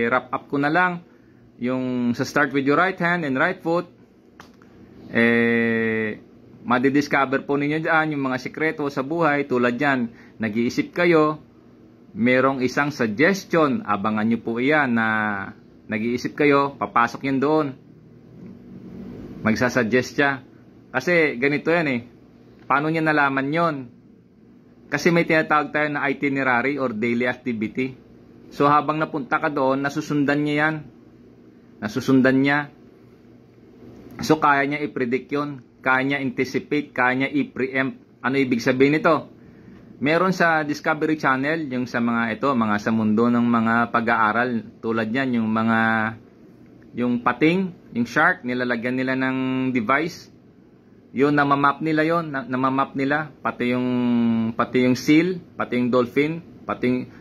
wrap up ko na lang yung sa start with your right hand and right foot. Madidiscover po ninyo dyan yung mga sikreto sa buhay. Tulad yan, nag-iisip kayo, merong isang suggestion, abangan nyo po iyan na nag-iisip kayo, papasok yan doon. Magsasuggest siya. Kasi ganito yan paano niya nalaman yon? Kasi may tinatawag tayo na itinerary or daily activity. So habang napunta ka doon, nasusundan niya yan. Nasusundan niya. So kaya niya i-predict yun. Kaya niya anticipate, kaya niya i-preempt. Ano ibig sabihin nito? Meron sa Discovery Channel, yung sa mga mga sa mundo ng mga pag-aaral. Tulad yan, yung pating, yung shark, nilalagyan nila ng device. Yun, namamap nila yun. Namamap nila. Pati yung seal, pati yung dolphin,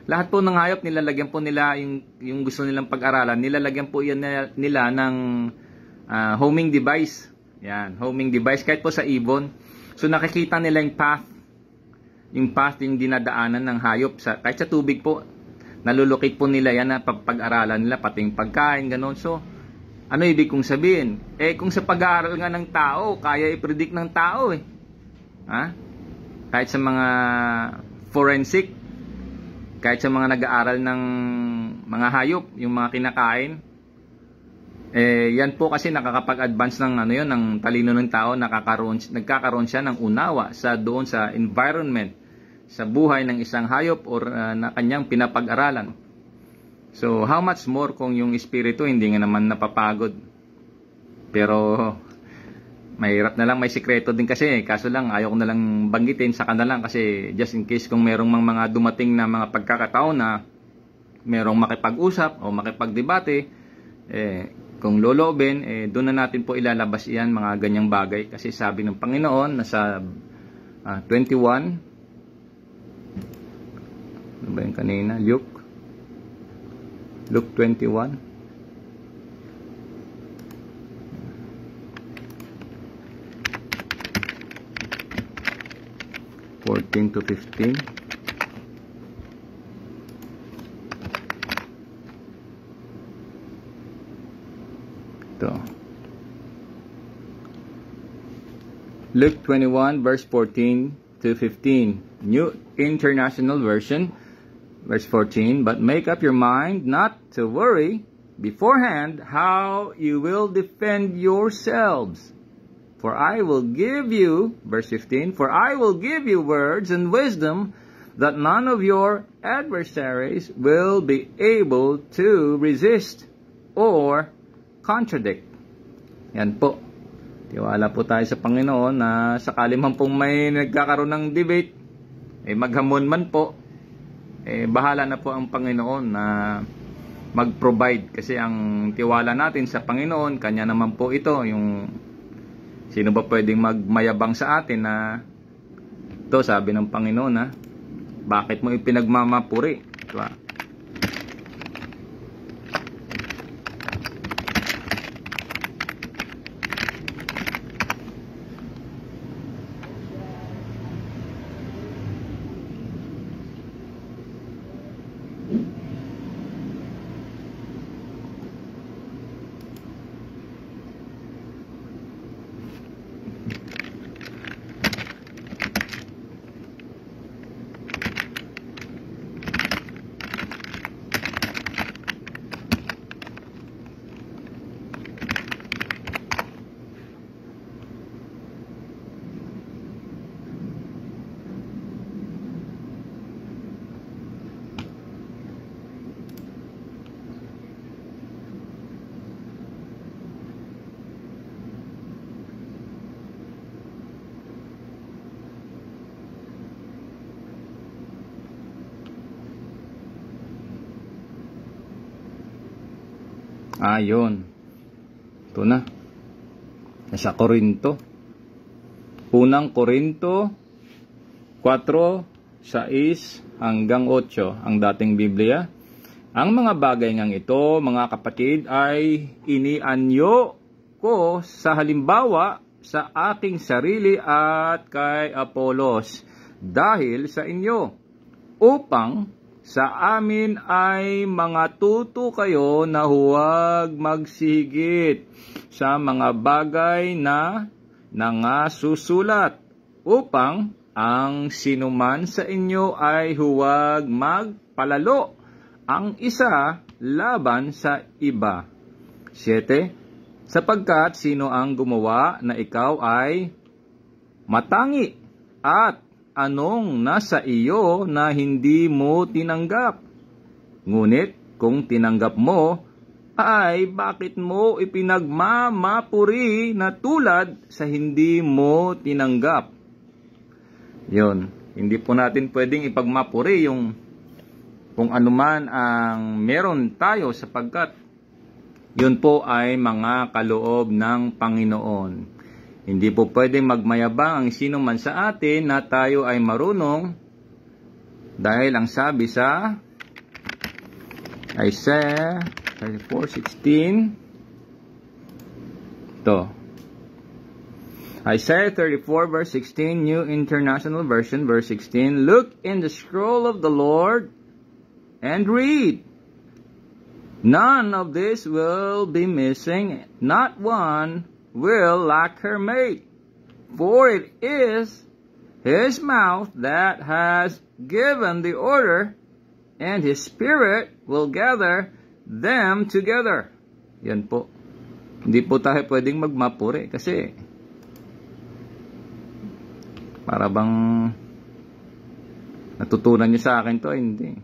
lahat po ng hayop, nilalagyan po nila yung gusto nilang pag-aralan. Nilalagyan po yan nila ng homing device. Yan, homing device, kahit po sa ibon. So nakikita nila yung path yung dinadaanan ng hayop, kahit sa tubig po. Nalulukit po nila yan na pag-aralan nila, pati yung pagkain, gano'n. So, ano ibig kong sabihin? Kung sa pag-aaral nga ng tao, kaya i-predict ng tao Kahit sa mga forensic, kahit sa mga nag-aaral ng mga hayop, yung mga kinakain, yan po kasi nakakapag-advance ng talino ng tao, nagkakaroon siya ng unawa doon sa environment, sa buhay ng isang hayop or na kanyang pinapag-aralan. So, how much more kung yung espiritu hindi nga naman napapagod. Pero, mahirap na lang, may sikreto din kasi. Kaso lang, ayaw ko na lang banggitin sa kanila kasi just in case kung merong mga dumating na mga pagkakataon na merong makipag-usap o makipag-debate, kung loloobin, doon na natin po ilalabas iyan, mga ganyang bagay. Kasi sabi ng Panginoon, nasa 21, ano ba yung kanina? Luke 21. (14 to 15). Luke 21 verse 14 to 15, New International Version, verse 14. But make up your mind not to worry beforehand how you will defend yourselves. For I will give you, verse 15, for I will give you words and wisdom that none of your adversaries will be able to resist or contradict. Yan po. Tiwala po tayo sa Panginoon na sakali man pong may nagkakaroon ng debate, maghamon man po, bahala na po ang Panginoon na mag-provide. Kasi ang tiwala natin sa Panginoon, Kanya naman po ito. Yung sino ba pwedeng magmayabang sa atin na ito, sabi ng Panginoon, bakit mo ipinagmamapuri? Diba? Yun. Ito na. Nasa Korinto. Unang Korinto 4:6 hanggang 8 ang dating Biblia. Ang mga bagay ngang ito, mga kapatid, ay inianyo ko sa halimbawa sa aking sarili at kay Apolos dahil sa inyo, upang sa amin ay mga tuto kayo na huwag magsigit sa mga bagay na nangasusulat, upang ang sinuman sa inyo ay huwag magpalalo ang isa laban sa iba. 7. Sapagkat sino ang gumawa na ikaw ay matangi, at anong nasa iyo na hindi mo tinanggap? Ngunit kung tinanggap mo, ay bakit mo ipinagmamapuri na tulad sa hindi mo tinanggap? Yun. Hindi po natin pwedeng ipagmapuri yung kung anuman ang meron tayo, sapagkat yun po ay mga kaloob ng Panginoon. Hindi po pwedeng magmayabang ang sino man sa atin na tayo ay marunong, dahil ang sabi sa Isaiah 34:16, ito, Isaiah 34 verse 16, New International Version, verse 16, look in the scroll of the Lord and read. None of this will be missing, not one will lack her mate, for it is his mouth that has given the order, and his spirit will gather them together. Yan po. Hindi po tayo pwedeng magmapuri kasi para bang natutunan nyo sa akin to, hindi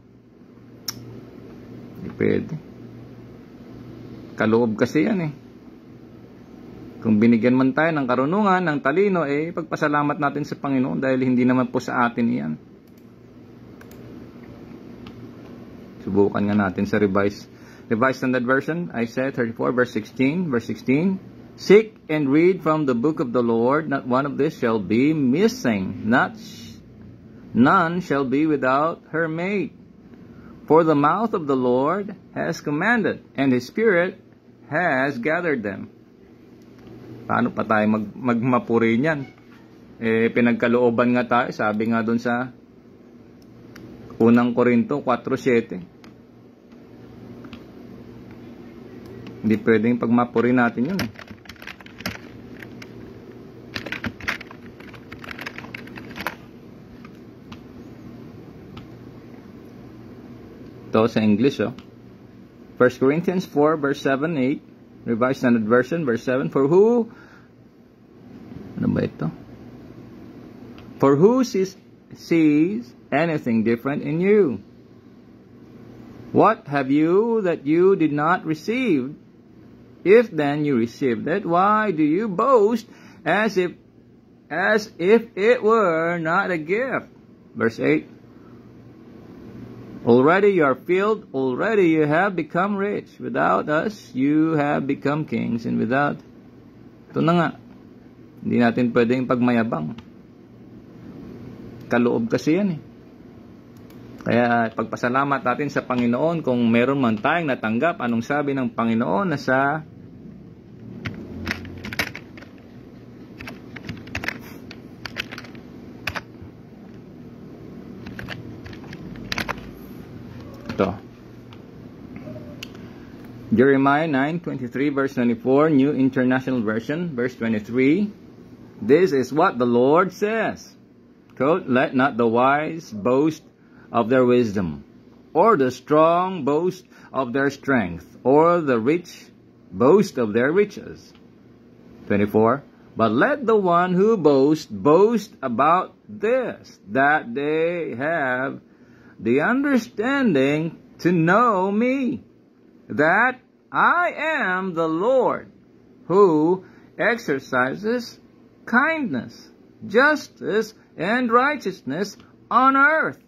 pwede. Kaloob kasi yan Kung binigyan man tayo ng karunungan, ng talino, pagpasalamat natin sa Panginoon dahil hindi naman po sa atin iyan. Subukan nga natin sa Revised Standard Version, Isaiah 34 verse 16, Seek and read from the book of the Lord, not one of this shall be missing, none shall be without her mate. For the mouth of the Lord has commanded, and his spirit has gathered them. Paano pa tayo magmapuri niyan? Pinagkalooban nga tayo, sabi nga doon sa unang Korinto 4:7. Hindi pwedeng pagmapuri natin yun Ito sa English 1 Corinthians 4 verse 7-8, Revised Standard Version, verse 7, For who sees anything different in you? What have you that you did not receive? If then you received it, why do you boast as if it were not a gift? Verse 8. Already you are filled, already you have become rich. Without us, you have become kings, and without... Ito na nga. Hindi natin pwedeng pagmayabang. Kaloob kasi yan eh. Kaya pagpasalamat natin sa Panginoon kung meron man tayong natanggap. Anong sabi ng Panginoon na sa ito. Jeremiah 9:23 verse 24, New International Version, verse 23. This is what the Lord says. Quote, let not the wise boast of their wisdom, or the strong boast of their strength, or the rich boast of their riches. 24. But let the one who boasts boast about this, that they have the understanding to know me, that I am the Lord, who exercises kindness, justice, and righteousness on earth.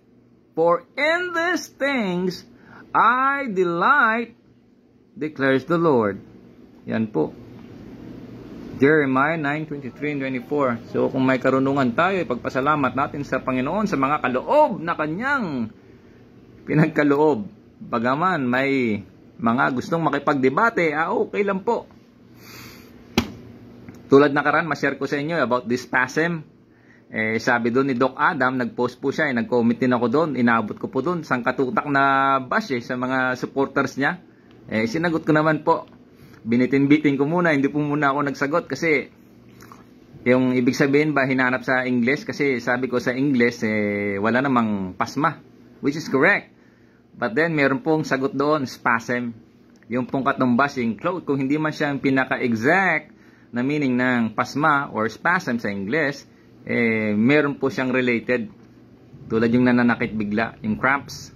For in these things I delight, declares the Lord. Yan po. Jeremiah 9:23 and 24. So kung may karunungan tayo, ipagpasalamat natin sa Panginoon sa mga kaloob na kanyang pinagkaloob. Bagaman may mga gustong makipagdebate, okay lang po. Tulad nakaraan, ma-share ko sa inyo about this spasm. Sabi doon ni Doc Adam, nag-post po siya, nag-comment din ako doon, inaabot ko po doon, sangkatutak na bash sa mga supporters niya. Sinagot ko naman po, binitin-bitin ko muna, hindi po muna ako nagsagot kasi yung ibig sabihin ba hinanap sa English, kasi sabi ko sa English, wala namang pasma, which is correct. But then, meron pong sagot doon, spasm, yung pong katumbasing, kung hindi man siya yung pinaka-exact na meaning ng pasma or spasm sa English, meron po siyang related. Tulad yung nananakit bigla, yung cramps,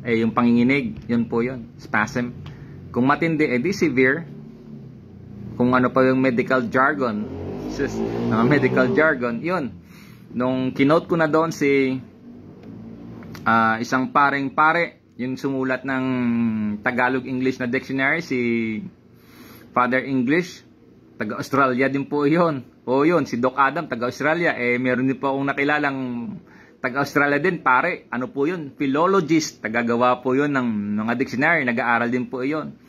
yung panginginig, yun po yun, spasm. Kung matindi, di severe. Kung ano pa yung medical jargon, medical jargon, yun. Nung kinote ko na doon si isang paring pare, yung sumulat ng Tagalog-English na dictionary, si Father English, taga-Australia din po yun. O yun, si Doc Adam, taga-Australia. Meron din po akong nakilalang taga-Australia din, pare. Ano po yun? Philologist. Tagagawa po yun ng mga dictionary. Nag-aaral din po yun.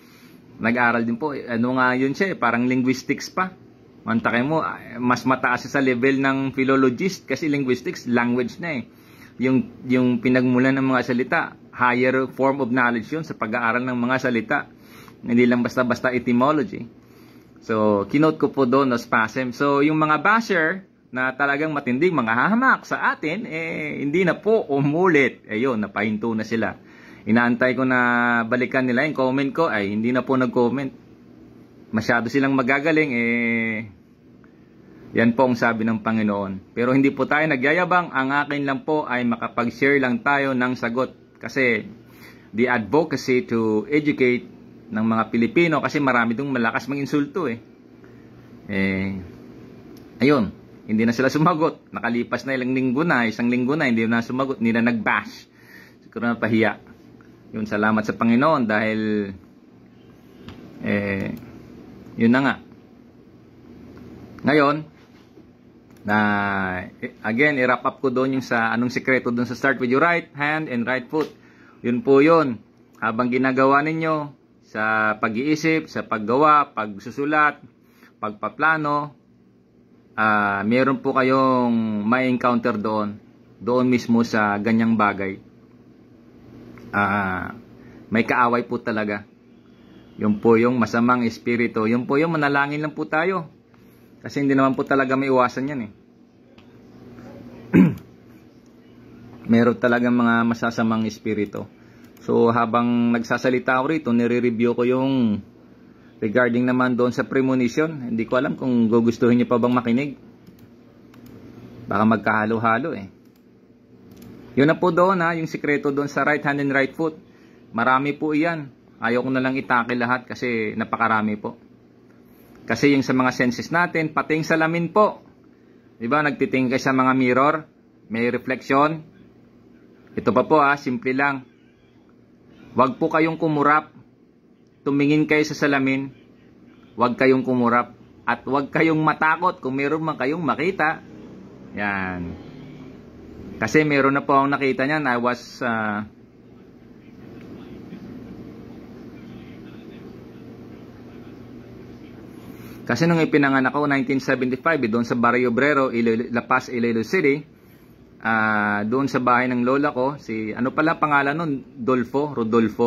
Nag-aaral din po. Ano nga yun siya? Parang linguistics pa. Mantakay mo, mas mataas sa level ng philologist kasi linguistics, language na eh. Yung pinagmulan ng mga salita, higher form of knowledge yun sa pag-aaral ng mga salita. Hindi lang basta-basta etymology. So, kinote ko po doon na spasm. So, yung mga basher na talagang matinding mga hahamak sa atin, hindi na po umulit. Ayun, napahinto na sila. Inaantay ko na balikan nila yung comment ko, ay hindi na po nag-comment. Masyado silang magagaling, yan po ang sabi ng Panginoon. Pero hindi po tayo nagyayabang, ang akin lang po ay makapag-share lang tayo ng sagot. Kasi, the advocacy to educate ng mga Pilipino, kasi marami dong malakas mag-insulto ayun, hindi na sila sumagot. Nakalipas na isang linggo na, hindi na sumagot, hindi na nag-bash. Siguro na pahiya. Yun, salamat sa Panginoon dahil yun na nga. Ngayon, again, i-wrap up ko doon yung sa anong sikreto doon sa start with your right hand and right foot. Yun po yun. Habang ginagawa ninyo sa pag-iisip, sa paggawa, pagsusulat, pagpaplano, meron po kayong may encounter doon mismo sa ganyang bagay. May kaaway po talaga. Yun po yung masamang espiritu. Yun po yung manalangin lang po tayo. Kasi hindi naman po talaga may iwasan yan Meron talagang mga masasamang espiritu. So, habang nagsasalita ako rito, nire-review ko yung regarding naman doon sa premonition. Hindi ko alam kung gugustuhin niyo pa bang makinig. Baka magkahalo-halo Yun na po doon yung sikreto doon sa right hand and right foot. Marami po iyan. Ayaw ko na lang itake lahat kasi napakarami po. Kasi yung sa mga senses natin, pati yung salamin po. Diba, nagtitingin kayo sa mga mirror, may reflection. Ito pa po simple lang. Huwag po kayong kumurap. Tumingin kayo sa salamin. Huwag kayong kumurap. At huwag kayong matakot kung meron man kayong makita. Yan. Kasi meron na po akong nakita niyan. I was... Kasi nung ipinanganak ako 1975 doon sa Barrio Obrero, La Paz, Iloilo City, doon sa bahay ng lola ko, si ano pala pangalan nun, Rodolfo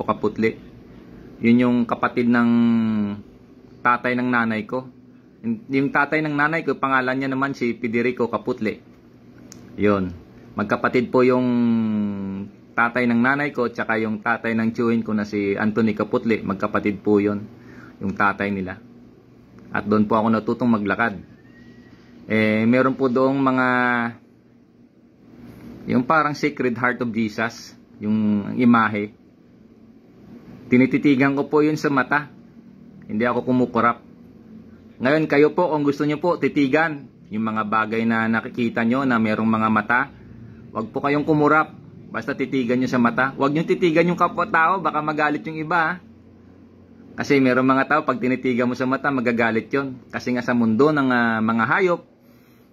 Caputli. Yun yung kapatid ng tatay ng nanay ko. Yung tatay ng nanay ko, pangalan niya naman si Federico Caputli. Yun. Magkapatid po yung tatay ng nanay ko tsaka yung tatay ng tiyuhin ko na si Anthony Caputli. Magkapatid po yun. Yung tatay nila. At doon po ako natutong maglakad. Meron po doong mga yung parang Sacred Heart of Jesus, yung imahe. Tinititigan ko po yun sa mata. Hindi ako kumukurap. Ngayon kayo po, kung gusto nyo po titigan yung mga bagay na nakikita nyo na merong mga mata, wag po kayong kumurap. Basta titigan nyo sa mata. Wag nyo titigan yung kapwa-tao, baka magalit yung iba. Kasi mayroong mga tao, pag tinitigan mo sa mata, magagalit yon. Kasi nga sa mundo ng mga hayop,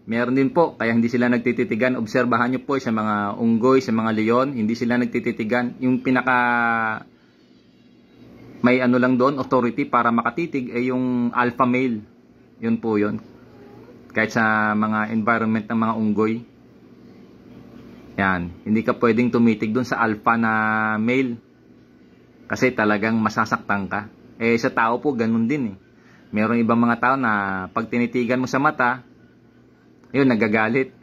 meron din po, kaya hindi sila nagtititigan. Obserbahan nyo po sa mga unggoy, sa mga leon, hindi sila nagtititigan. Yung pinaka, may ano lang doon, authority para makatitig, ay yung alpha male. Yun po yun. Kahit sa mga environment ng mga unggoy. Yan, hindi ka pwedeng tumitig doon sa alpha na male. Kasi talagang masasaktan ka. Sa tao po, ganun din Merong ibang mga tao na pag tinitigan mo sa mata, yun, nagagalit.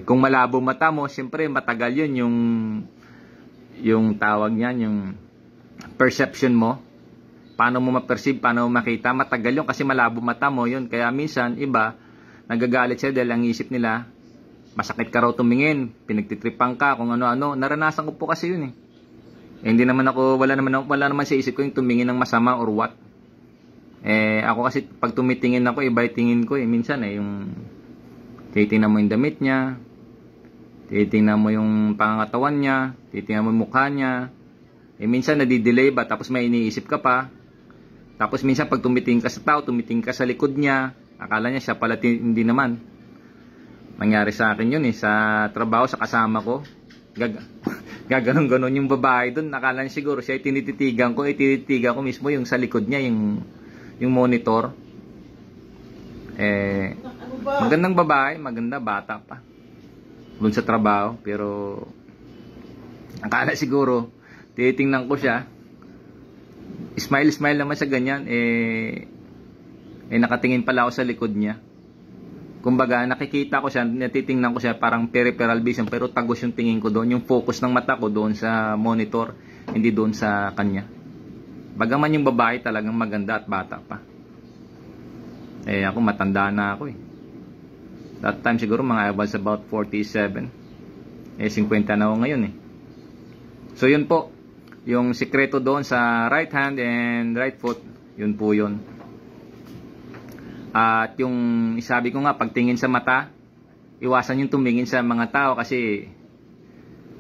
Kung malabo mata mo, siyempre matagal yun yung tawag niyan, yung perception mo. Paano mo ma-perceive, paano mo makita, matagal yun kasi malabo mata mo yun. Kaya minsan, iba, nagagalit siya dahil ang isip nila, masakit ka raw tumingin, pinagtitripan ka, kung ano-ano. Naranasan ko po kasi yun hindi naman ako, wala naman sa isip ko yung tumingin ng masama or what. Ako kasi pag tumitingin ako, iba yung tingin ko minsan yung titingnan mo yung damit niya, titingnan mo yung pangangatawan niya, titingnan mo yung mukha niya. Minsan nadidelay ba, tapos may iniisip ka pa. Tapos minsan pag tumitingin ka sa tao, tumitingin ka sa likod niya, akala niya siya pala hindi naman. Nangyari sa akin yun sa trabaho, sa kasama ko. Gaganon-ganon yung babae doon. Nakala niya siguro siya tinititigan ko. Tinititigan ko mismo yung sa likod niya, yung monitor. Magandang babae, maganda, bata pa. Doon sa trabaho. Pero nakala siguro, tinitingnan ko siya. Smile naman sa ganyan. Nakatingin pala ako sa likod niya. Kumbaga, nakikita ko siya, natitingnan ko siya parang peripheral vision, pero tagos yung tingin ko doon. Yung focus ng mata ko doon sa monitor, hindi doon sa kanya. Bagaman yung babae talagang maganda at bata pa. Ako matanda na ako That time siguro I was about 47. 50 na ako ngayon So yun po, yung sikreto doon sa right hand and right foot, yun po yun. At yung sabi ko nga, pagtingin sa mata, iwasan yung tumingin sa mga tao kasi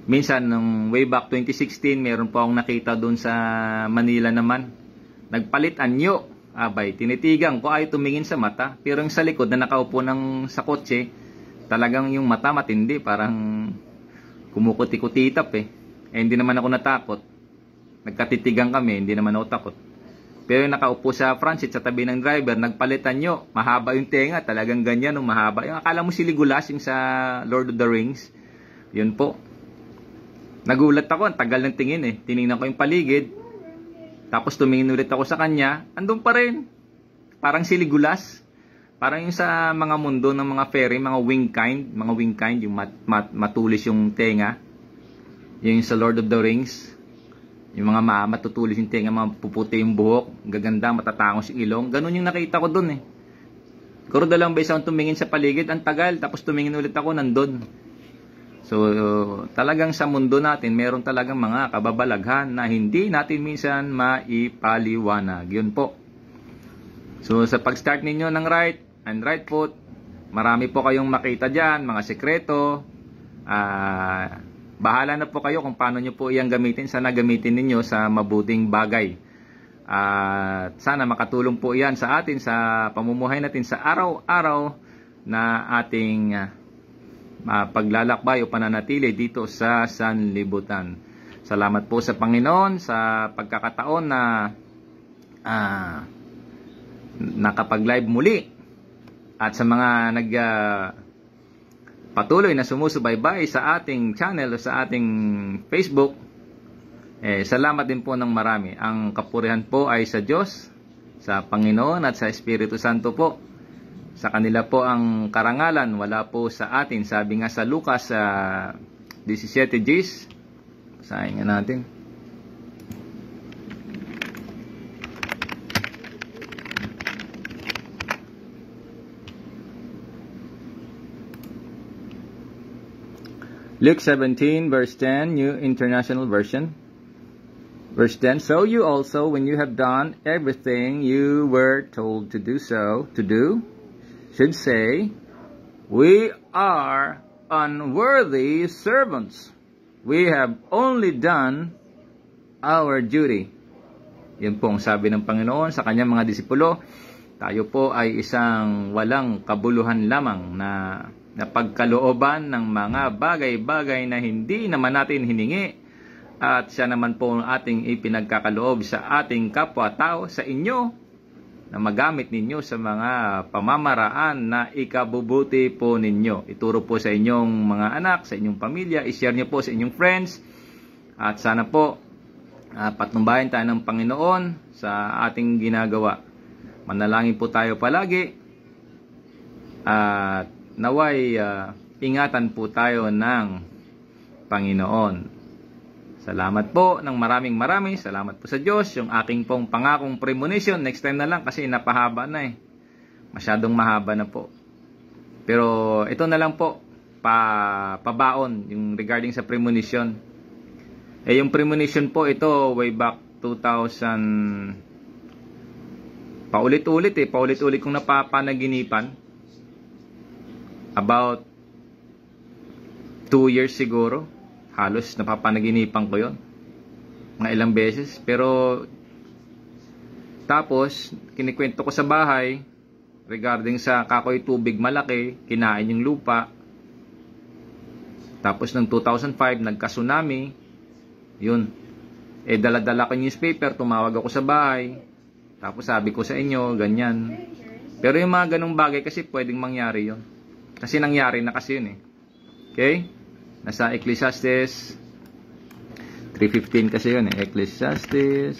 minsan, nung way back 2016, meron po akong nakita doon sa Manila naman. Nagpalit anyo. Abay, tinitigan ko ay tumingin sa mata. Pero yung sa likod na nakaupo sa kotse, talagang yung mata matindi. Parang kumukuti-kutitap hindi naman ako natakot. Nagkatitigan kami, hindi naman ako takot. Pero yung nakaupo sa front seat sa tabi ng driver, nagpalitan nyo. Mahaba yung tenga, talagang ganyan, mahaba. Yung akala mo si Legolas yung sa Lord of the Rings. Yun po. Nagulat ako, ang tagal ng tingin Tiningnan ko yung paligid. Tapos tumingin ulit ako sa kanya, andun pa rin. Parang si Legolas. Parang yung sa mga mundo ng mga fairy, mga wing kind, yung matulis yung tenga. Yung sa Lord of the Rings. Yung mga matutulis yung tenga, mga puputi yung buhok, gaganda, matatangos yung ilong. Ganun yung nakita ko dun Kuro dalang ba isang tumingin sa paligid, ang tagal, tapos tumingin ulit ako nandun. So, talagang sa mundo natin, meron talagang mga kababalaghan na hindi natin minsan maipaliwanag. Yun po. So, sa pag-start ninyo ng right foot, marami po kayong makita dyan, mga sekreto. Bahala na po kayo kung paano nyo po iyang gamitin. Sana gamitin ninyo sa mabuting bagay. At sana makatulong po yan sa atin, sa pamumuhay natin sa araw-araw na ating paglalakbay o pananatili dito sa sanlibutan. Salamat po sa Panginoon sa pagkakataon na nakapag-live muli, at sa mga patuloy na sumusubaybay sa ating channel o sa ating Facebook, salamat din po ng marami. Ang kapurihan po ay sa Diyos, sa Panginoon at sa Espiritu Santo po. Sa kanila po ang karangalan, wala po sa atin. Sabi nga sa Lucas 17:10, basahin nga natin. Luke 17 verse 10, New International Version. Verse 10, so you also, when you have done everything you were told to do, should say, we are unworthy servants. We have only done our duty. Yan po ang sabi ng Panginoon sa kanyang mga disipulo. Tayo po ay isang walang kabuluhan lamang na pagkalooban ng mga bagay-bagay na hindi naman natin hiningi, at siya naman po ang ating ipinagkakaloob sa ating kapwa-tao, sa inyo, na magamit ninyo sa mga pamamaraan na ikabubuti po ninyo. Ituro po sa inyong mga anak, sa inyong pamilya, i-share nyo po sa inyong friends, at sana po patnumbayan tayo ng Panginoon sa ating ginagawa. Manalangin po tayo palagi, at naway ingatan po tayo ng Panginoon. Salamat po ng maraming salamat po sa Diyos. Yung aking pong pangakong premonition, next time na lang kasi napahaba na eh. Masyadong mahaba na po. Pero ito na lang po, pabaon yung regarding sa premonition. Yung premonition po ito way back 2000, paulit-ulit kong napapanaginipan. About 2 years siguro. Halos napapanaginipan ko yon mga ilang beses. Pero tapos kinikwento ko sa bahay regarding sa kakoy tubig malaki, kinain yung lupa. Tapos ng 2005 nagka-tsunami. Yun. Dala-dala ko yung newspaper, tumawag ako sa bahay. Tapos sabi ko sa inyo, ganyan. Pero yung mga ganung bagay kasi pwedeng mangyari yon. Kasi nangyari na kasi yun eh. Okay? Nasa Ecclesiastes 3:15 kasi yun eh. Ecclesiastes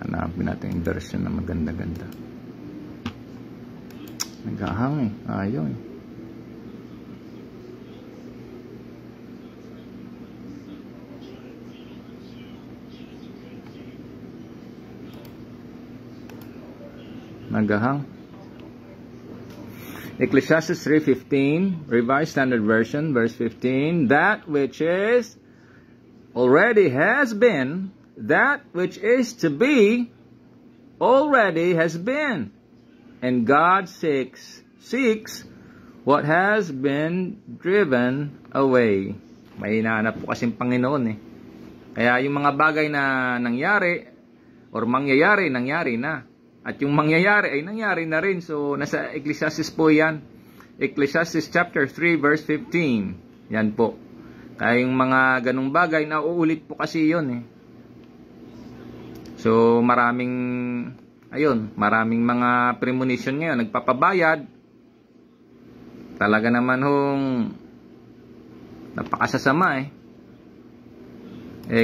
hanapin natin yung version na maganda-ganda. Naghahang eh. Ayaw eh. Nagahang. Ecclesiastes 3:15, Revised Standard Version, verse 15, that which is already has been, that which is to be already has been, and God seeks what has been driven away. May hinahanap po kasing Panginoon eh. Kaya yung mga bagay na nangyari or mangyayari, nangyari na. At yung mangyayari ay nangyari na rin. So, nasa Ecclesiastes po yan. Ecclesiastes chapter 3 verse 15. Yan po. Kaya yung mga ganung bagay, nauulit po kasi yun eh. So, maraming mga premonition ngayon. Nagpapabayad. Talaga naman hong napakasasama eh.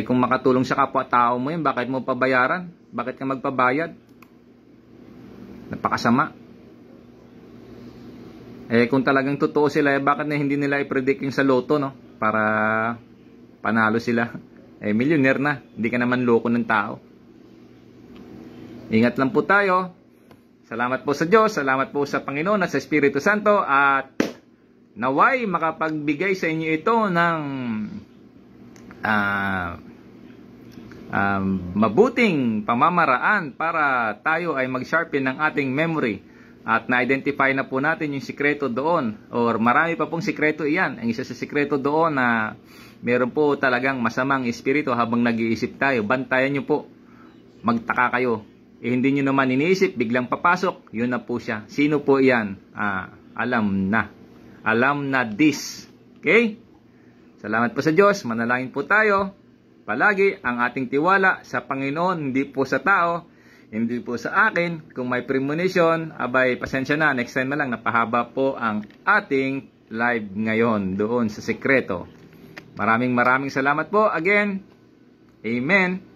Kung makatulong sa kapwa-tao mo yun, bakit mo pabayaran? Bakit ka magpabayad? Napakasama. Kung talagang totoo sila, bakit na hindi nila i-predict yung sa loto, no? Para panalo sila. Millionaire na. Hindi ka naman loko ng tao. Ingat lang po tayo. Salamat po sa Diyos, salamat po sa Panginoon at sa Espiritu Santo, at naway makapagbigay sa inyo ito ng mabuting pamamaraan para tayo ay mag-sharpen ng ating memory at na-identify na po natin yung sikreto doon, or marami pa pong sikreto iyan. Ang isa sa sikreto doon na meron po talagang masamang espiritu habang nag-iisip tayo. Bantayan nyo po, magtaka kayo. Hindi nyo naman iniisip, biglang papasok, yun na po siya. Sino po iyan? Alam na this. Okay? Salamat po sa Diyos, manalangin po tayo. Palagi ang ating tiwala sa Panginoon, hindi po sa tao, hindi po sa akin. Kung may premonition, abay, pasensya na, next time na lang, napahaba po ang ating live ngayon doon sa sikreto. Maraming salamat po again. Amen.